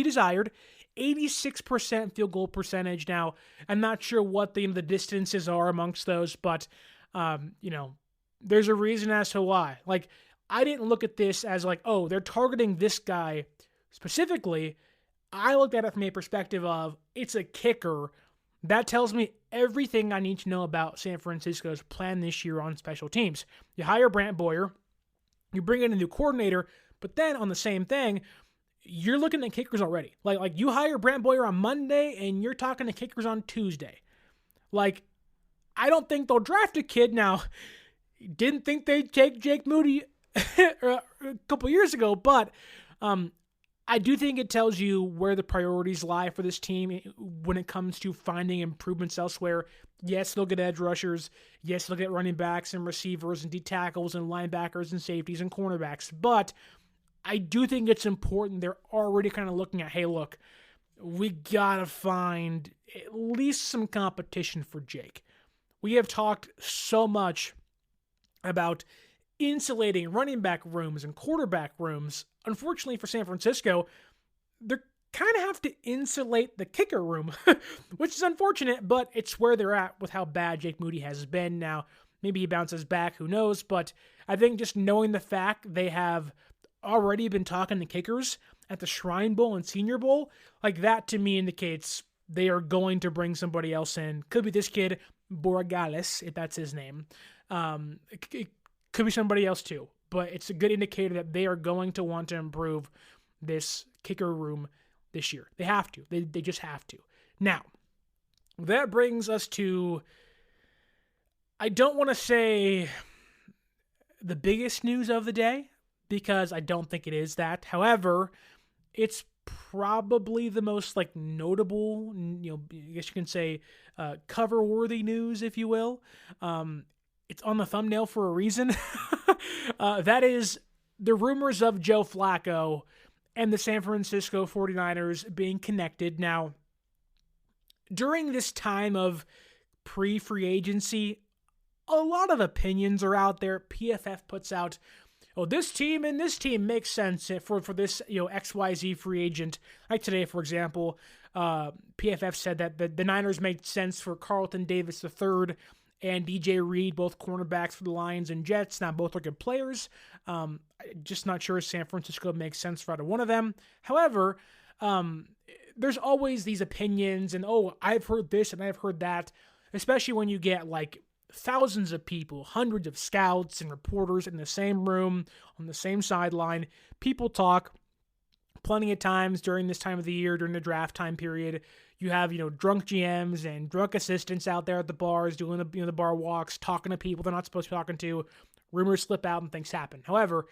C: desired. 86% field goal percentage. Now, I'm not sure what the distances are amongst those, but there's a reason as to why. Like, I didn't look at this as like, oh, they're targeting this guy specifically. I looked at it from a perspective of it's a kicker. That tells me everything I need to know about San Francisco's plan this year on special teams. You hire Brant Boyer, you bring in a new coordinator, but then on the same thing, you're looking at kickers already. Like you hire Brant Boyer on Monday and you're talking to kickers on Tuesday. Like, I don't think they'll draft a kid now. Didn't think they'd take Jake Moody a couple years ago, but I do think it tells you where the priorities lie for this team when it comes to finding improvements elsewhere. Yes, look at edge rushers. Yes, look at running backs and receivers and D tackles and linebackers and safeties and cornerbacks. But I do think it's important. They're already kind of looking at, hey, look, we got to find at least some competition for Jake. We have talked so much about insulating running back rooms and quarterback rooms. Unfortunately for San Francisco, they're kind of have to insulate the kicker room, which is unfortunate, but it's where they're at with how bad Jake Moody has been. Now, maybe he bounces back, who knows, but I think just knowing the fact they have already been talking to kickers at the Shrine Bowl and Senior Bowl, like that to me indicates they are going to bring somebody else in. Could be this kid, Borregales, if that's his name. It could be somebody else too, but it's a good indicator that they are going to want to improve this kicker room this year. They have to. They just have to. Now, that brings us to, I don't want to say the biggest news of the day, because I don't think it is that. However, it's probably the most notable, I guess you can say cover-worthy news, if you will. It's on the thumbnail for a reason. That is the rumors of Joe Flacco and the San Francisco 49ers being connected. Now, during this time of pre-free agency, a lot of opinions are out there. PFF puts out, this team and this team makes sense for this XYZ free agent. Like today, for example, PFF said that the Niners made sense for Carlton Davis III and DJ Reed, both cornerbacks for the Lions and Jets. Now, both are good players. Just not sure San Francisco makes sense for either one of them. However, there's always these opinions and, I've heard this and I've heard that, especially when you get thousands of people, hundreds of scouts and reporters in the same room, on the same sideline. People talk plenty of times during this time of the year, during the draft time period. You have, drunk GMs and drunk assistants out there at the bars doing the bar walks, talking to people they're not supposed to be talking to. Rumors slip out and things happen. However,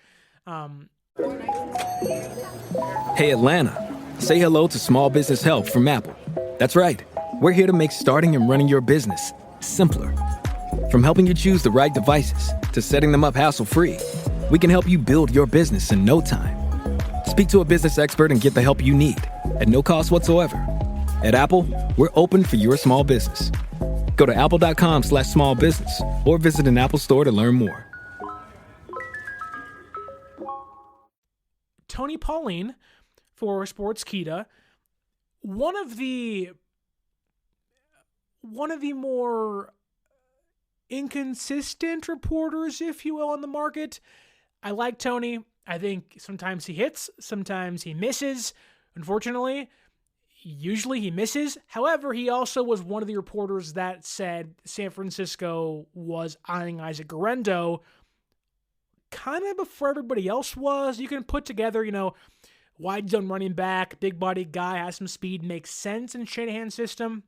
E: Hey, Atlanta. Say hello to Small Business Help from Apple. That's right. We're here to make starting and running your business simpler. From helping you choose the right devices to setting them up hassle-free, we can help you build your business in no time. Speak to a business expert and get the help you need at no cost whatsoever. At Apple, we're open for your small business. Go to apple.com/small business or visit an Apple store to learn more.
C: Tony Pauline for Sports Spyder, one of the more inconsistent reporters, if you will, on the market. I like Tony. I think sometimes he hits, sometimes he misses. Unfortunately, usually he misses. However, he also was one of the reporters that said San Francisco was eyeing Isaac Guerendo kind of before everybody else was. You can put together, wide zone running back, big body guy, has some speed, makes sense in Shanahan's system.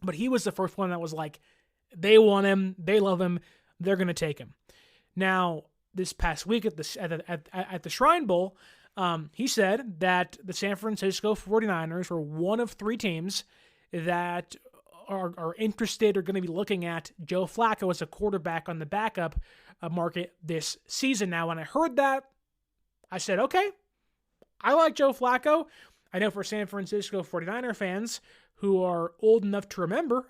C: But he was the first one that was like, they want him, they love him, they're going to take him. Now, this past week at the Shrine Bowl, he said that the San Francisco 49ers were one of three teams that are interested or going to be looking at Joe Flacco as a quarterback on the backup market this season. Now, when I heard that, I said, okay, I like Joe Flacco. I know for San Francisco 49er fans who are old enough to remember,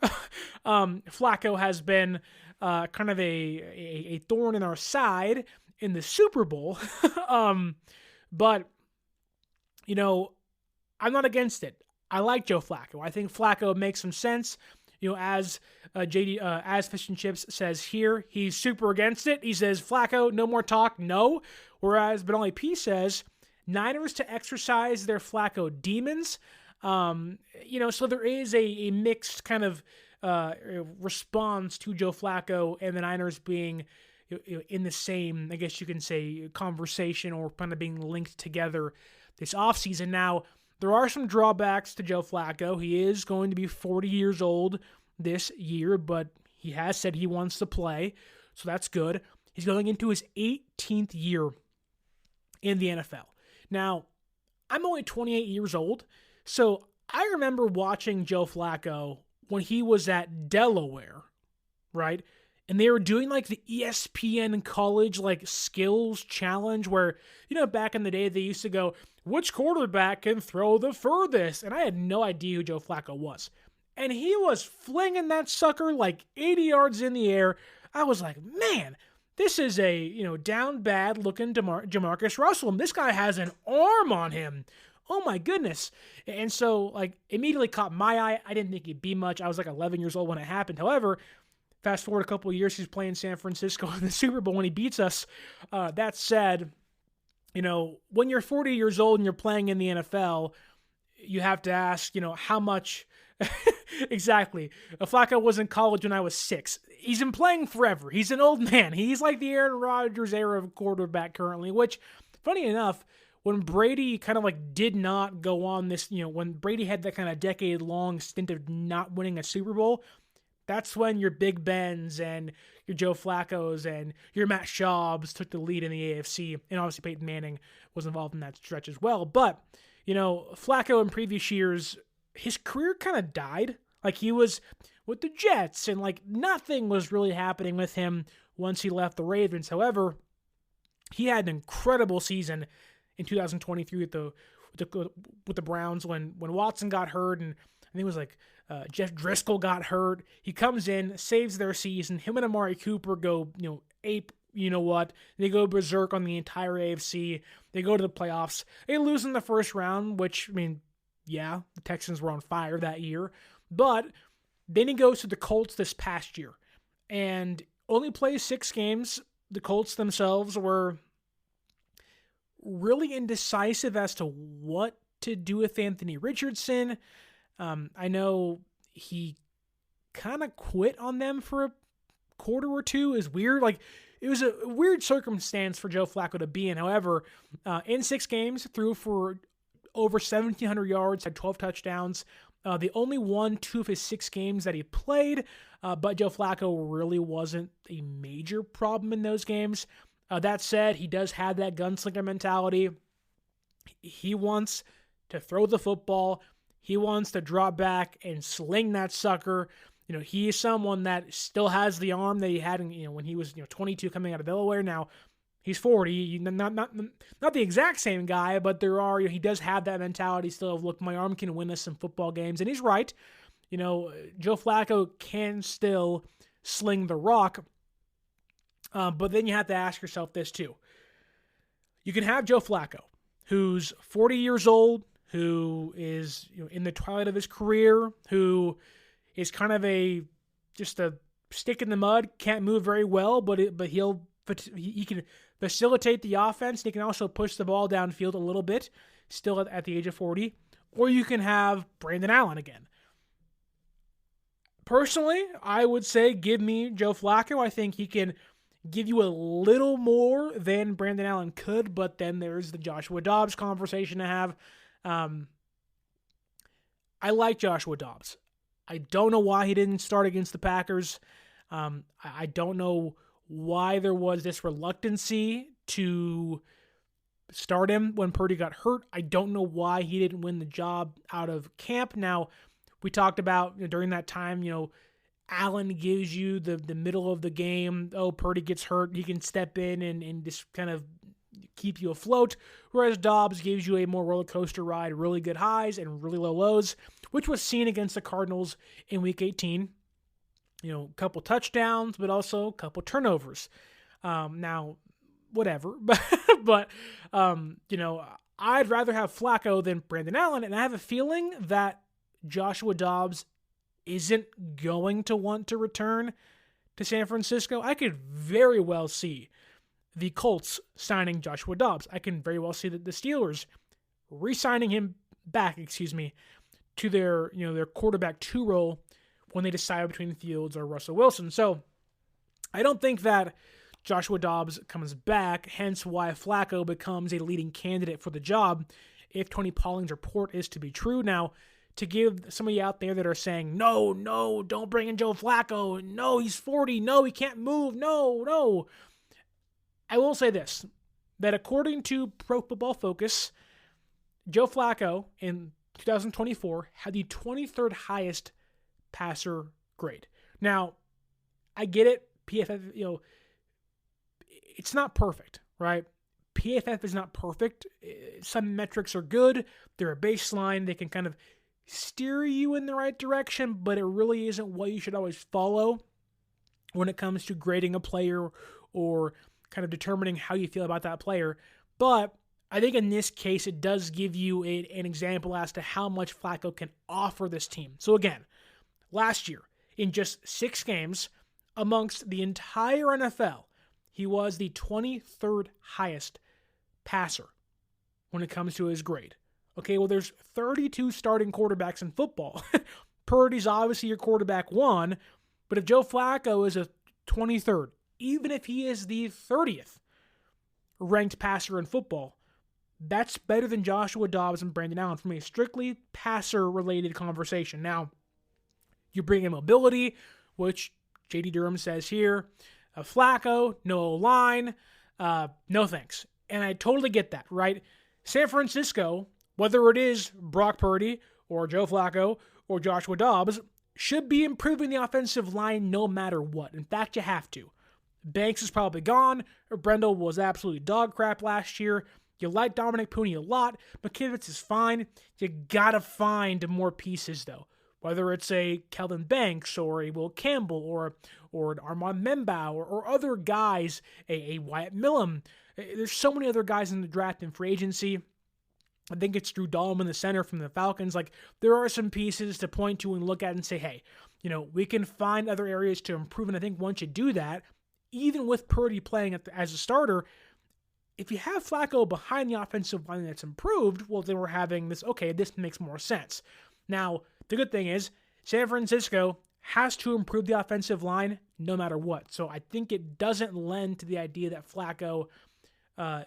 C: Flacco has been kind of a thorn in our side in the Super Bowl. But, I'm not against it. I like Joe Flacco. I think Flacco makes some sense. As as Fish and Chips says here, he's super against it. He says, Flacco, no more talk, no. Whereas Benali P says, Niners to exercise their Flacco demons. So there is a mixed kind of response to Joe Flacco and the Niners being in the same, I guess you can say, conversation or kind of being linked together this offseason. Now, there are some drawbacks to Joe Flacco. He is going to be 40 years old this year, but he has said he wants to play, so that's good. He's going into his 18th year in the NFL. Now, I'm only 28 years old, so I remember watching Joe Flacco when he was at Delaware, right? And they were doing the ESPN college skills challenge where, back in the day they used to go, which quarterback can throw the furthest? And I had no idea who Joe Flacco was. And he was flinging that sucker 80 yards in the air. I was like, man, this is a, down bad looking Jamarcus Russell. And this guy has an arm on him. oh my goodness. And so, like, immediately caught my eye. I didn't think he'd be much. I was like 11 years old when it happened. However, fast forward a couple of years, he's playing San Francisco in the Super Bowl when he beats us. That said, when you're 40 years old and you're playing in the NFL, you have to ask, how much exactly. Flacco was in college when I was 6. He's been playing forever. He's an old man. He's like the Aaron Rodgers era of quarterback currently, which, funny enough, when Brady kind of like did not go on this, when Brady had that kind of decade-long stint of not winning a Super Bowl, that's when your Big Bens and your Joe Flaccos and your Matt Schaubs took the lead in the AFC, and obviously Peyton Manning was involved in that stretch as well. But, Flacco in previous years, his career kind of died. Like, he was with the Jets, and like nothing was really happening with him once he left the Ravens. However, he had an incredible season in 2023 with the Browns when Watson got hurt, and I think it was like Jeff Driscoll got hurt. He comes in, saves their season. Him and Amari Cooper go, ape. You know what? They go berserk on the entire AFC. They go to the playoffs. They lose in the first round, which, yeah, the Texans were on fire that year. But then he goes to the Colts this past year and only plays 6 games. The Colts themselves were really indecisive as to what to do with Anthony Richardson. I know he kind of quit on them for a quarter or two. Is weird. Like, it was a weird circumstance for Joe Flacco to be in. However, in 6 games, threw for over 1,700 yards, had 12 touchdowns. They only won 2 of his 6 games that he played, but Joe Flacco really wasn't a major problem in those games. That said, he does have that gunslinger mentality. He wants to throw the football. He wants to drop back and sling that sucker. He is someone that still has the arm that he had when he was 22 coming out of Delaware. Now, he's 40, not the exact same guy, but he does have that mentality still of, look, my arm can win us some football games. And he's right. Joe Flacco can still sling the rock. But then you have to ask yourself this too. You can have Joe Flacco, who's 40 years old, who is in the twilight of his career, who is kind of just a stick in the mud, can't move very well, but he can facilitate the offense. He can also push the ball downfield a little bit, still at the age of 40. Or you can have Brandon Allen again. Personally, I would say give me Joe Flacco. I think he can give you a little more than Brandon Allen could, but then there's the Joshua Dobbs conversation to have. I like Joshua Dobbs. I don't know why he didn't start against the Packers. I don't know why there was this reluctancy to start him when Purdy got hurt. I don't know why he didn't win the job out of camp. Now, we talked about during that time, Allen gives you the middle of the game. Oh, Purdy gets hurt. He can step in and just kind of keep you afloat. Whereas Dobbs gives you a more roller coaster ride, really good highs and really low lows, which was seen against the Cardinals in Week 18. A couple touchdowns, but also a couple turnovers. Now, whatever. but I'd rather have Flacco than Brandon Allen, and I have a feeling that Joshua Dobbs isn't going to want to return to San Francisco. I could very well see the Colts signing Joshua Dobbs. I can very well see the Steelers re-signing him back, to their quarterback 2 role when they decide between Fields or Russell Wilson. So I don't think that Joshua Dobbs comes back, hence why Flacco becomes a leading candidate for the job if Tony Paulling's report is to be true. Now, to give some of you out there that are saying, no, don't bring in Joe Flacco. No, he's 40. No, he can't move. No. I will say this, that according to Pro Football Focus, Joe Flacco in 2024 had the 23rd highest passer grade. Now, I get it. PFF, it's not perfect, right? PFF is not perfect. Some metrics are good. They're a baseline. They can kind of steer you in the right direction, but it really isn't what you should always follow when it comes to grading a player or kind of determining how you feel about that player. But I think in this case, it does give you an example as to how much Flacco can offer this team. So again, last year, in just 6 games, amongst the entire NFL, he was the 23rd highest passer when it comes to his grade. Okay, well, there's 32 starting quarterbacks in football. Purdy's obviously your quarterback 1, but if Joe Flacco is a 23rd, even if he is the 30th ranked passer in football, that's better than Joshua Dobbs and Brandon Allen from a strictly passer-related conversation. Now, you bring in mobility, which J.D. Durham says here. Flacco, no O-line, no thanks. And I totally get that, right? San Francisco, whether it is Brock Purdy or Joe Flacco or Joshua Dobbs, should be improving the offensive line no matter what. In fact, you have to. Banks is probably gone. Brendel was absolutely dog crap last year. You like Dominic Pooney a lot. McKivitz is fine. You gotta find more pieces, though. Whether it's a Kelvin Banks or a Will Campbell or an Armand Membau or other guys, a Wyatt Millum. There's so many other guys in the draft and free agency. I think it's Drew Dahlman, the center from the Falcons. Like, there are some pieces to point to and look at and say, hey, we can find other areas to improve. And I think once you do that, even with Purdy playing as a starter, if you have Flacco behind the offensive line that's improved, well, then we're having this, okay, this makes more sense. Now, the good thing is, San Francisco has to improve the offensive line no matter what. So I think it doesn't lend to the idea that Flacco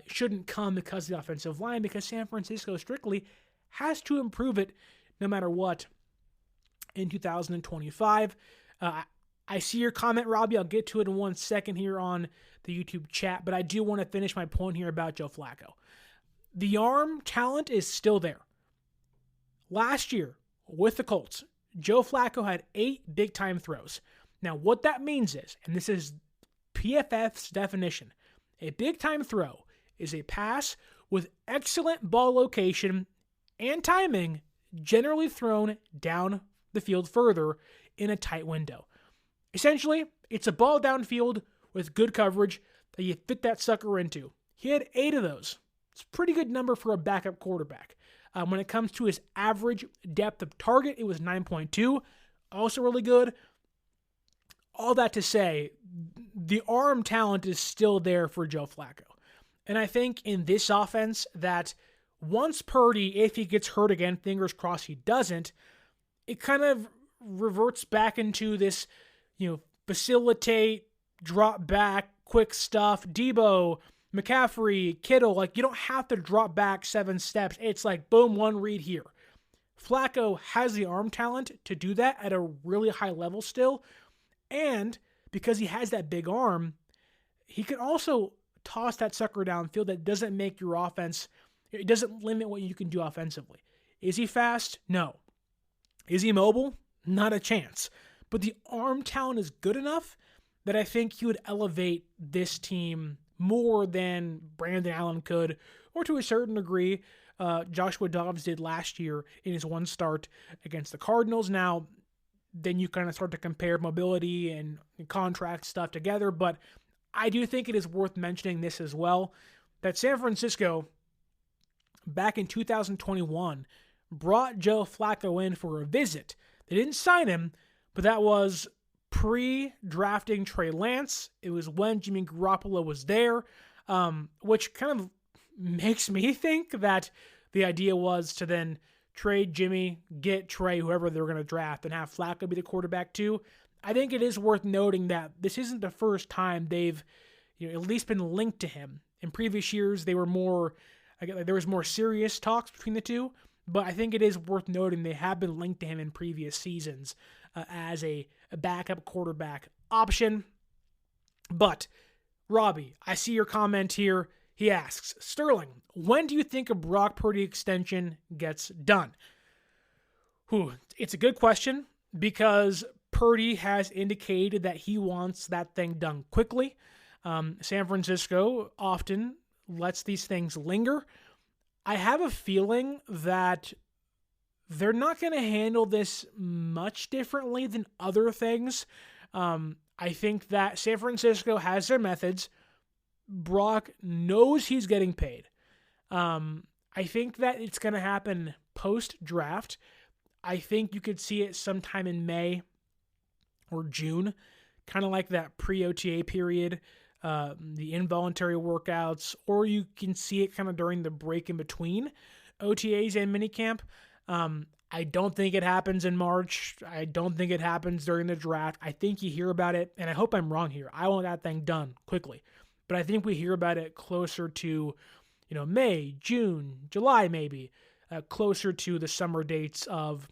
C: shouldn't come because of the offensive line, because San Francisco strictly has to improve it no matter what in 2025. I see your comment, Robbie. I'll get to it in 1 second here on the YouTube chat, but I do want to finish my point here about Joe Flacco. The arm talent is still there. Last year, with the Colts, Joe Flacco had 8 big-time throws. Now, what that means is, and this is PFF's definition, a big-time throw is a pass with excellent ball location and timing, generally thrown down the field further in a tight window. Essentially, it's a ball downfield with good coverage that you fit that sucker into. He had 8 of those. It's a pretty good number for a backup quarterback. When it comes to his average depth of target, it was 9.2. Also really good. All that to say, the arm talent is still there for Joe Flacco. And I think in this offense that once Purdy, if he gets hurt again, fingers crossed he doesn't, it kind of reverts back into this, facilitate, drop back, quick stuff, Debo, McCaffrey, Kittle. Like, you don't have to drop back 7 steps. It's like, boom, 1 read here. Flacco has the arm talent to do that at a really high level still. And because he has that big arm, he can also toss that sucker downfield that doesn't make your offense, it doesn't limit what you can do offensively. Is he fast? No. Is he mobile? Not a chance. But the arm talent is good enough that I think he would elevate this team more than Brandon Allen could, or to a certain degree, Joshua Dobbs did last year in his 1 start against the Cardinals. Now, then you kind of start to compare mobility and contract stuff together, but I do think it is worth mentioning this as well, that San Francisco, back in 2021, brought Joe Flacco in for a visit. They didn't sign him, but that was pre-drafting Trey Lance. It was when Jimmy Garoppolo was there, which kind of makes me think that the idea was to then trade Jimmy, get Trey, whoever they're going to draft, and have Flacco be the quarterback too. I think it is worth noting that this isn't the first time they've at least been linked to him. In previous years, there was more serious talks between the two, but I think it is worth noting they have been linked to him in previous seasons as a backup quarterback option. But, Robbie, I see your comment here. He asks, Sterling, when do you think a Brock Purdy extension gets done? It's a good question because Purdy has indicated that he wants that thing done quickly. San Francisco often lets these things linger. I have a feeling that they're not going to handle this much differently than other things. I think that San Francisco has their methods. Brock knows he's getting paid. I think that it's going to happen post-draft. I think you could see it sometime in May or June, kind of like that pre-OTA period, the involuntary workouts, or you can see it kind of during the break in between OTAs and minicamp. I don't think it happens in March. I don't think it happens during the draft. I think you hear about it, and I hope I'm wrong here. I want that thing done quickly. But I think we hear about it closer to, May, June, July maybe, closer to the summer dates of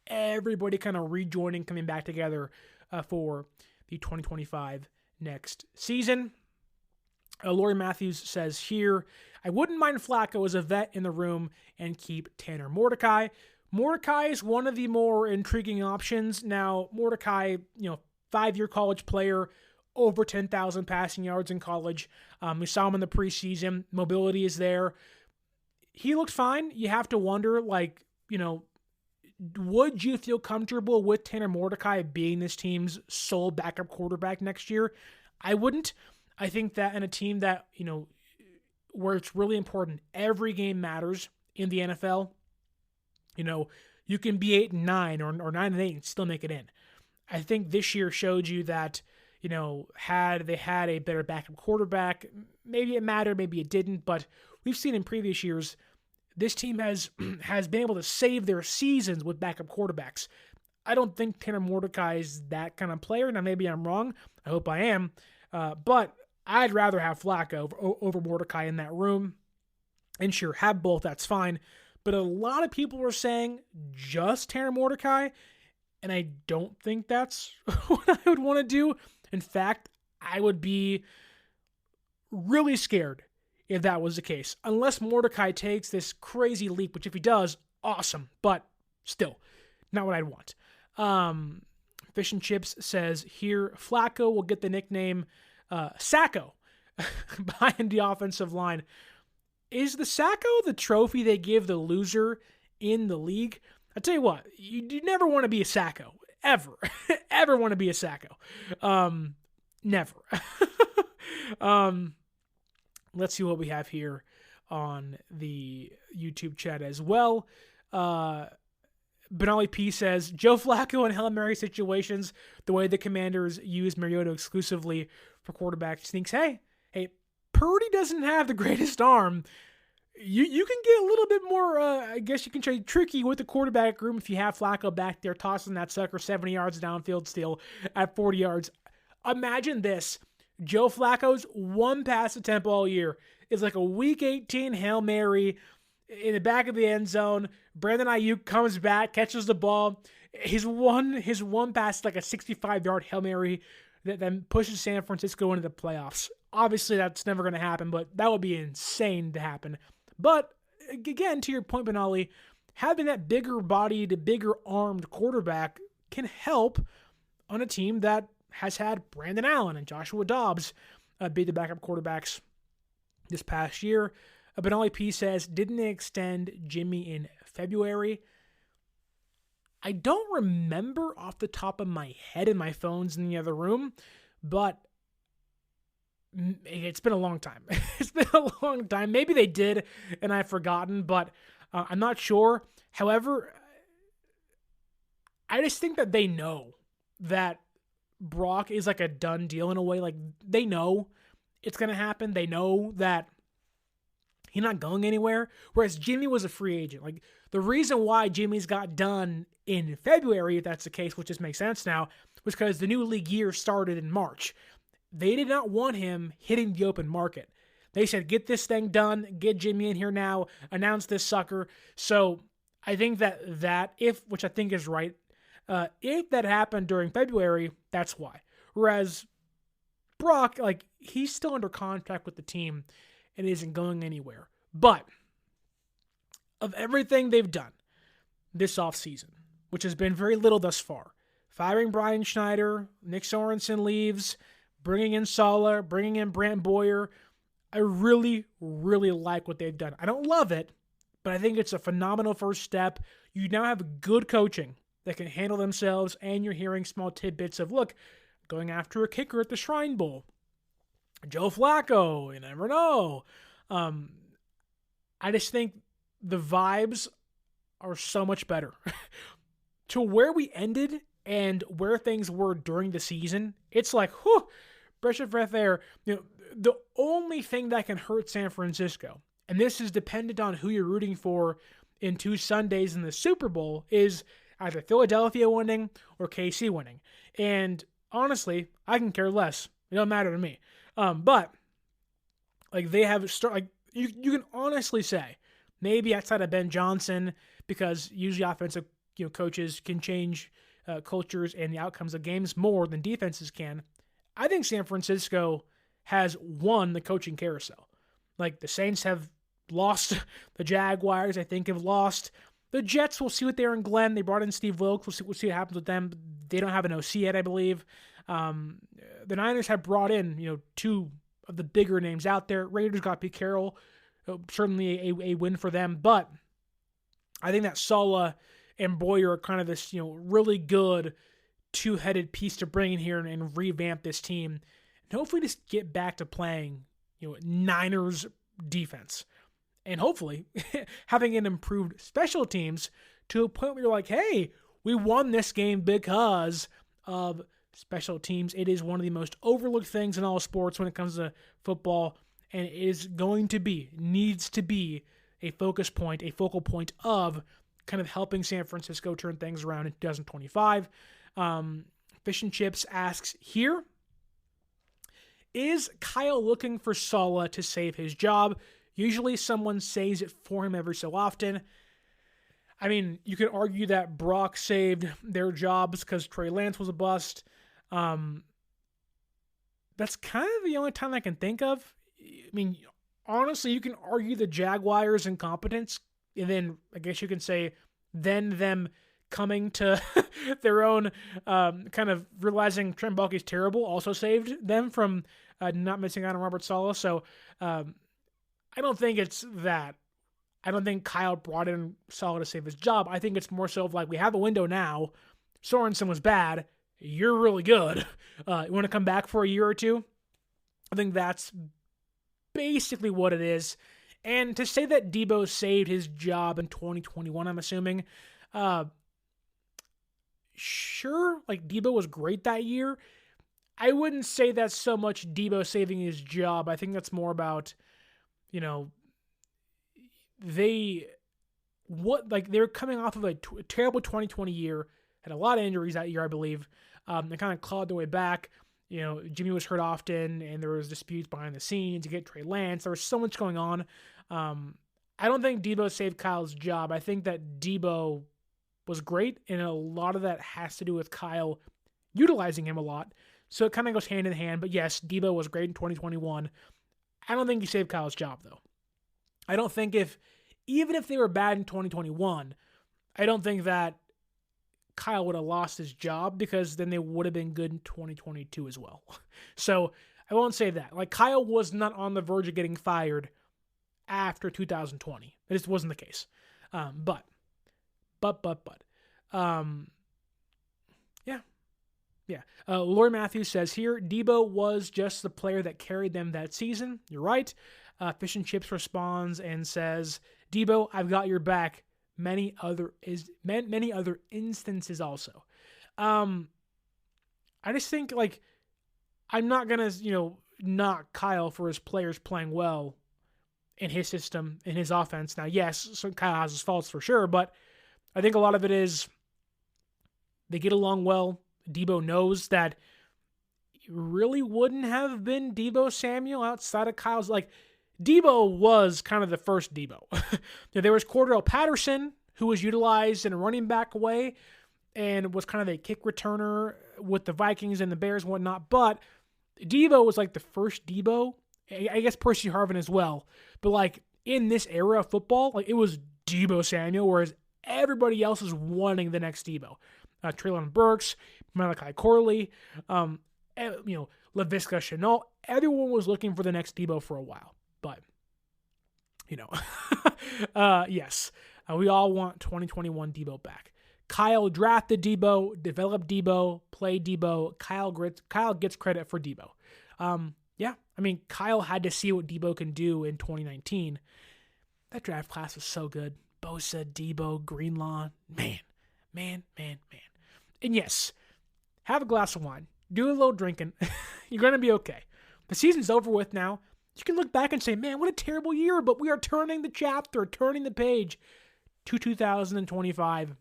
C: everybody kind of rejoining, coming back together for the 2025 next season. Lori Matthews says here, I wouldn't mind Flacco as a vet in the room and keep Tanner Mordecai. Mordecai is one of the more intriguing options. Now, Mordecai, 5-year college player, over 10,000 passing yards in college. We saw him in the preseason. Mobility is there. He looked fine. You have to wonder, would you feel comfortable with Tanner Mordecai being this team's sole backup quarterback next year? I wouldn't. I think that in a team that, where it's really important, every game matters in the NFL. You can be 8-9 or 9-8 and still make it in. I think this year showed you that, had they had a better backup quarterback, maybe it mattered, maybe it didn't, but we've seen in previous years, this team has been able to save their seasons with backup quarterbacks. I don't think Tanner Mordecai is that kind of player. Now, maybe I'm wrong. I hope I am. But I'd rather have Flacco over Mordecai in that room. And sure, have both, that's fine. But a lot of people were saying just Tanner Mordecai, and I don't think that's what I would want to do. In fact, I would be really scared if that was the case. Unless Mordecai takes this crazy leap, which if he does, awesome. But still, not what I'd want. Fish and Chips says here, Flacco will get the nickname Sacco behind the offensive line. Is the Sacco the trophy they give the loser in the league? I tell you what, you never want to be a Sacco. Ever. Ever want to be a Sacco. Never. Let's see what we have here on the YouTube chat as well. Benali P says, Joe Flacco in Hail Mary situations, the way the Commanders use Mariota exclusively for quarterback sneaks. Hey, Purdy doesn't have the greatest arm. You can get a little bit more, I guess you can try tricky with the quarterback room if you have Flacco back there tossing that sucker 70 yards downfield still at 40 yards. Imagine this. Joe Flacco's one pass attempt all year is like a Week 18 Hail Mary in the back of the end zone. Brandon Ayuk comes back, catches the ball. His one pass is like a 65-yard Hail Mary that then pushes San Francisco into the playoffs. Obviously, that's never going to happen, but that would be insane to happen. But again, to your point, Benali, having that bigger-bodied, bigger-armed quarterback can help on a team that has had Brandon Allen and Joshua Dobbs be the backup quarterbacks this past year. Benali P says, didn't they extend Jimmy in February? I don't remember off the top of my head, and my phone's in the other room, but it's been a long time. It's been a long time. Maybe they did, and I've forgotten, but I'm not sure. However, I just think that they know that Brock is like a done deal in a way. Like, they know it's going to happen. They know that he's not going anywhere, whereas Jimmy was a free agent. Like, the reason why Jimmy's got done in February, if that's the case, which just makes sense now, was because the new league year started in March. They did not want him hitting the open market. They said, get this thing done, get Jimmy in here now, announce this sucker. So I think that if, which I think is right, if that happened during February, that's why. Whereas Brock, like, he's still under contract with the team and isn't going anywhere. But of everything they've done this offseason, which has been very little thus far, firing Brian Schneider, Nick Sorensen leaves, bringing in Sala, bringing in Brant Boyer, I really, really like what they've done. I don't love it, but I think it's a phenomenal first step. You now have good coaching that can handle themselves, and you're hearing small tidbits of, look, going after a kicker at the Shrine Bowl. Joe Flacco, you never know. I just think the vibes are so much better. To where we ended and where things were during the season, it's like, whew, breath of fresh air. The only thing that can hurt San Francisco, and this is dependent on who you're rooting for in 2 Sundays in the Super Bowl, is either Philadelphia winning or KC winning. And honestly, I can care less. It don't matter to me. But like they have you can honestly say maybe outside of Ben Johnson, because usually offensive coaches can change cultures and the outcomes of games more than defenses can. I think San Francisco has won the coaching carousel. Like the Saints have lost, the Jaguars I think have lost. The Jets, we'll see what they're in Glenn. They brought in Steve Wilkes. We'll see what happens with them. They don't have an OC yet, I believe. The Niners have brought in 2 of the bigger names out there. Raiders got Pete Carroll. Certainly a win for them. But I think that Saleh and Boyer are kind of this really good 2-headed piece to bring in here and revamp this team. And hopefully just get back to playing Niners defense. And hopefully having an improved special teams to a point where you're like, hey, we won this game because of special teams. It is one of the most overlooked things in all sports when it comes to football, and it is needs to be a focus point, a focal point of kind of helping San Francisco turn things around in 2025. Fish and Chips asks here, is Kyle looking for Saleh to save his job? Usually someone saves it for him every so often. I mean, you could argue that Brock saved their jobs because Trey Lance was a bust. That's kind of the only time I can think of. I mean, honestly, you can argue the Jaguars' incompetence, and then I guess you can say then them coming to their own kind of realizing Trent Baalke's terrible also saved them from not missing out on Robert Saleh. So I don't think it's that. I don't think Kyle brought in Saleh to save his job. I think it's more so of like, we have a window now. Sorensen was bad. You're really good. You want to come back for a year or two? I think that's basically what it is. And to say that Debo saved his job in 2021, I'm assuming, sure, like Debo was great that year. I wouldn't say that's so much Debo saving his job. I think that's more about, they were coming off of a terrible 2020 year, had a lot of injuries that year, I believe. They kind of clawed their way back. Jimmy was hurt often, and there was disputes behind the scenes to get Trey Lance. There was so much going on. I don't think Debo saved Kyle's job. I think that Debo was great, and a lot of that has to do with Kyle utilizing him a lot. So it kind of goes hand in hand. But yes, Debo was great in 2021. I don't think he saved Kyle's job, though. I don't think even if they were bad in 2021, I don't think that Kyle would have lost his job, because then they would have been good in 2022 as well. So I won't say that. Like, Kyle was not on the verge of getting fired after 2020. It just wasn't the case. But. Yeah. Lori Matthews says here, Debo was just the player that carried them that season. You're right. Fish and Chips responds and says, Debo, I've got your back. Many other instances also. I just think, like, I'm not going to, knock Kyle for his players playing well in his system, in his offense. Now, yes, so Kyle has his faults for sure, but I think a lot of it is they get along well. Debo knows that it really wouldn't have been Debo Samuel outside of Kyle's. Like, Debo was kind of the first Debo. There was Cordell Patterson, who was utilized in a running back way and was kind of a kick returner with the Vikings and the Bears and whatnot. But Debo was like the first Debo. I guess Percy Harvin as well. But like in this era of football, like it was Debo Samuel, whereas everybody else is wanting the next Debo. Treylon Burks, Malachi Corley, Laviska Shenault. Everyone was looking for the next Debo for a while. But, yes, we all want 2021 Debo back. Kyle drafted Debo, developed Debo, played Debo. Kyle gets credit for Debo. Kyle had to see what Debo can do in 2019. That draft class was so good. Bosa, Debo, Greenlaw. Man. And yes, have a glass of wine. Do a little drinking. You're going to be okay. The season's over with now. You can look back and say, man, what a terrible year, but we are turning the chapter, turning the page to 2025,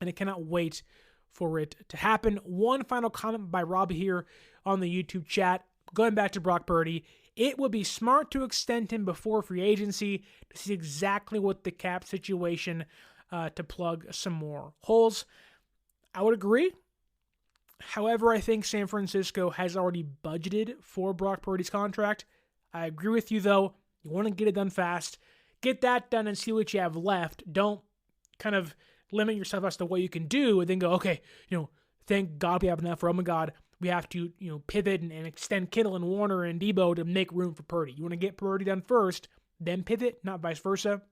C: and I cannot wait for it to happen. One final comment by Rob here on the YouTube chat. Going back to Brock Purdy, it would be smart to extend him before free agency to see exactly what the cap situation to plug some more holes. I would agree. However, I think San Francisco has already budgeted for Brock Purdy's contract. I agree with you, though. You want to get it done fast. Get that done and see what you have left. Don't kind of limit yourself as to what you can do and then go, okay, thank God we have enough, or oh my God, we have to, pivot and extend Kittle and Warner and Debo to make room for Purdy. You want to get Purdy done first, then pivot, not vice versa.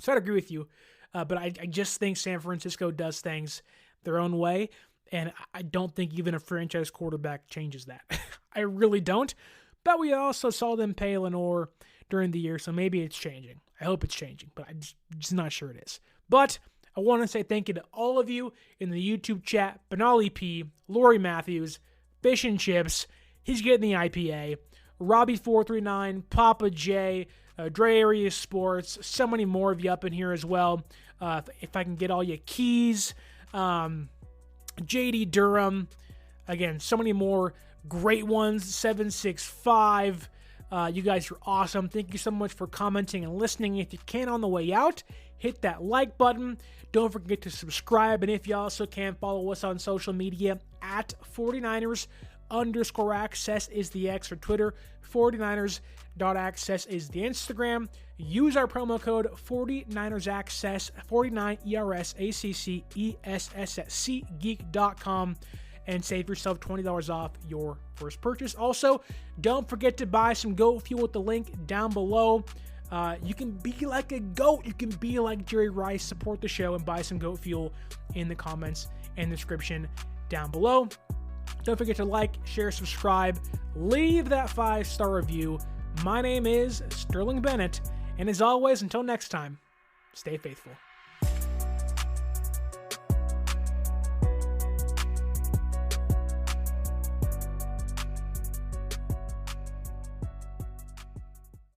C: So I'd agree with you. But I just think San Francisco does things their own way, and I don't think even a franchise quarterback changes that. I really don't. But we also saw them pay Lenore during the year, so maybe it's changing. I hope it's changing, but I'm just not sure it is. But I want to say thank you to all of you in the YouTube chat. Benali P, Lori Matthews, Fish and Chips, he's getting the IPA, Robbie439, Papa J, Dre Area Sports, so many more of you up in here as well. If I can get all your keys, JD Durham, again, so many more great ones, 765. You guys are awesome. Thank you so much for commenting and listening. If you can on the way out, hit that like button. Don't forget to subscribe. And if you also can, follow us on social media at 49ers_access is the X or Twitter. 49ers.access is the Instagram. Use our promo code 49ersaccess, 49ERSACCESS at SeatGeek.com and save yourself $20 off your first purchase. Also, don't forget to buy some goat fuel with the link down below. You can be like a goat. You can be like Jerry Rice. Support the show and buy some goat fuel in the comments and description down below. Don't forget to like, share, subscribe, leave that 5-star review. My name is Sterling Bennett, and as always, until next time, stay faithful.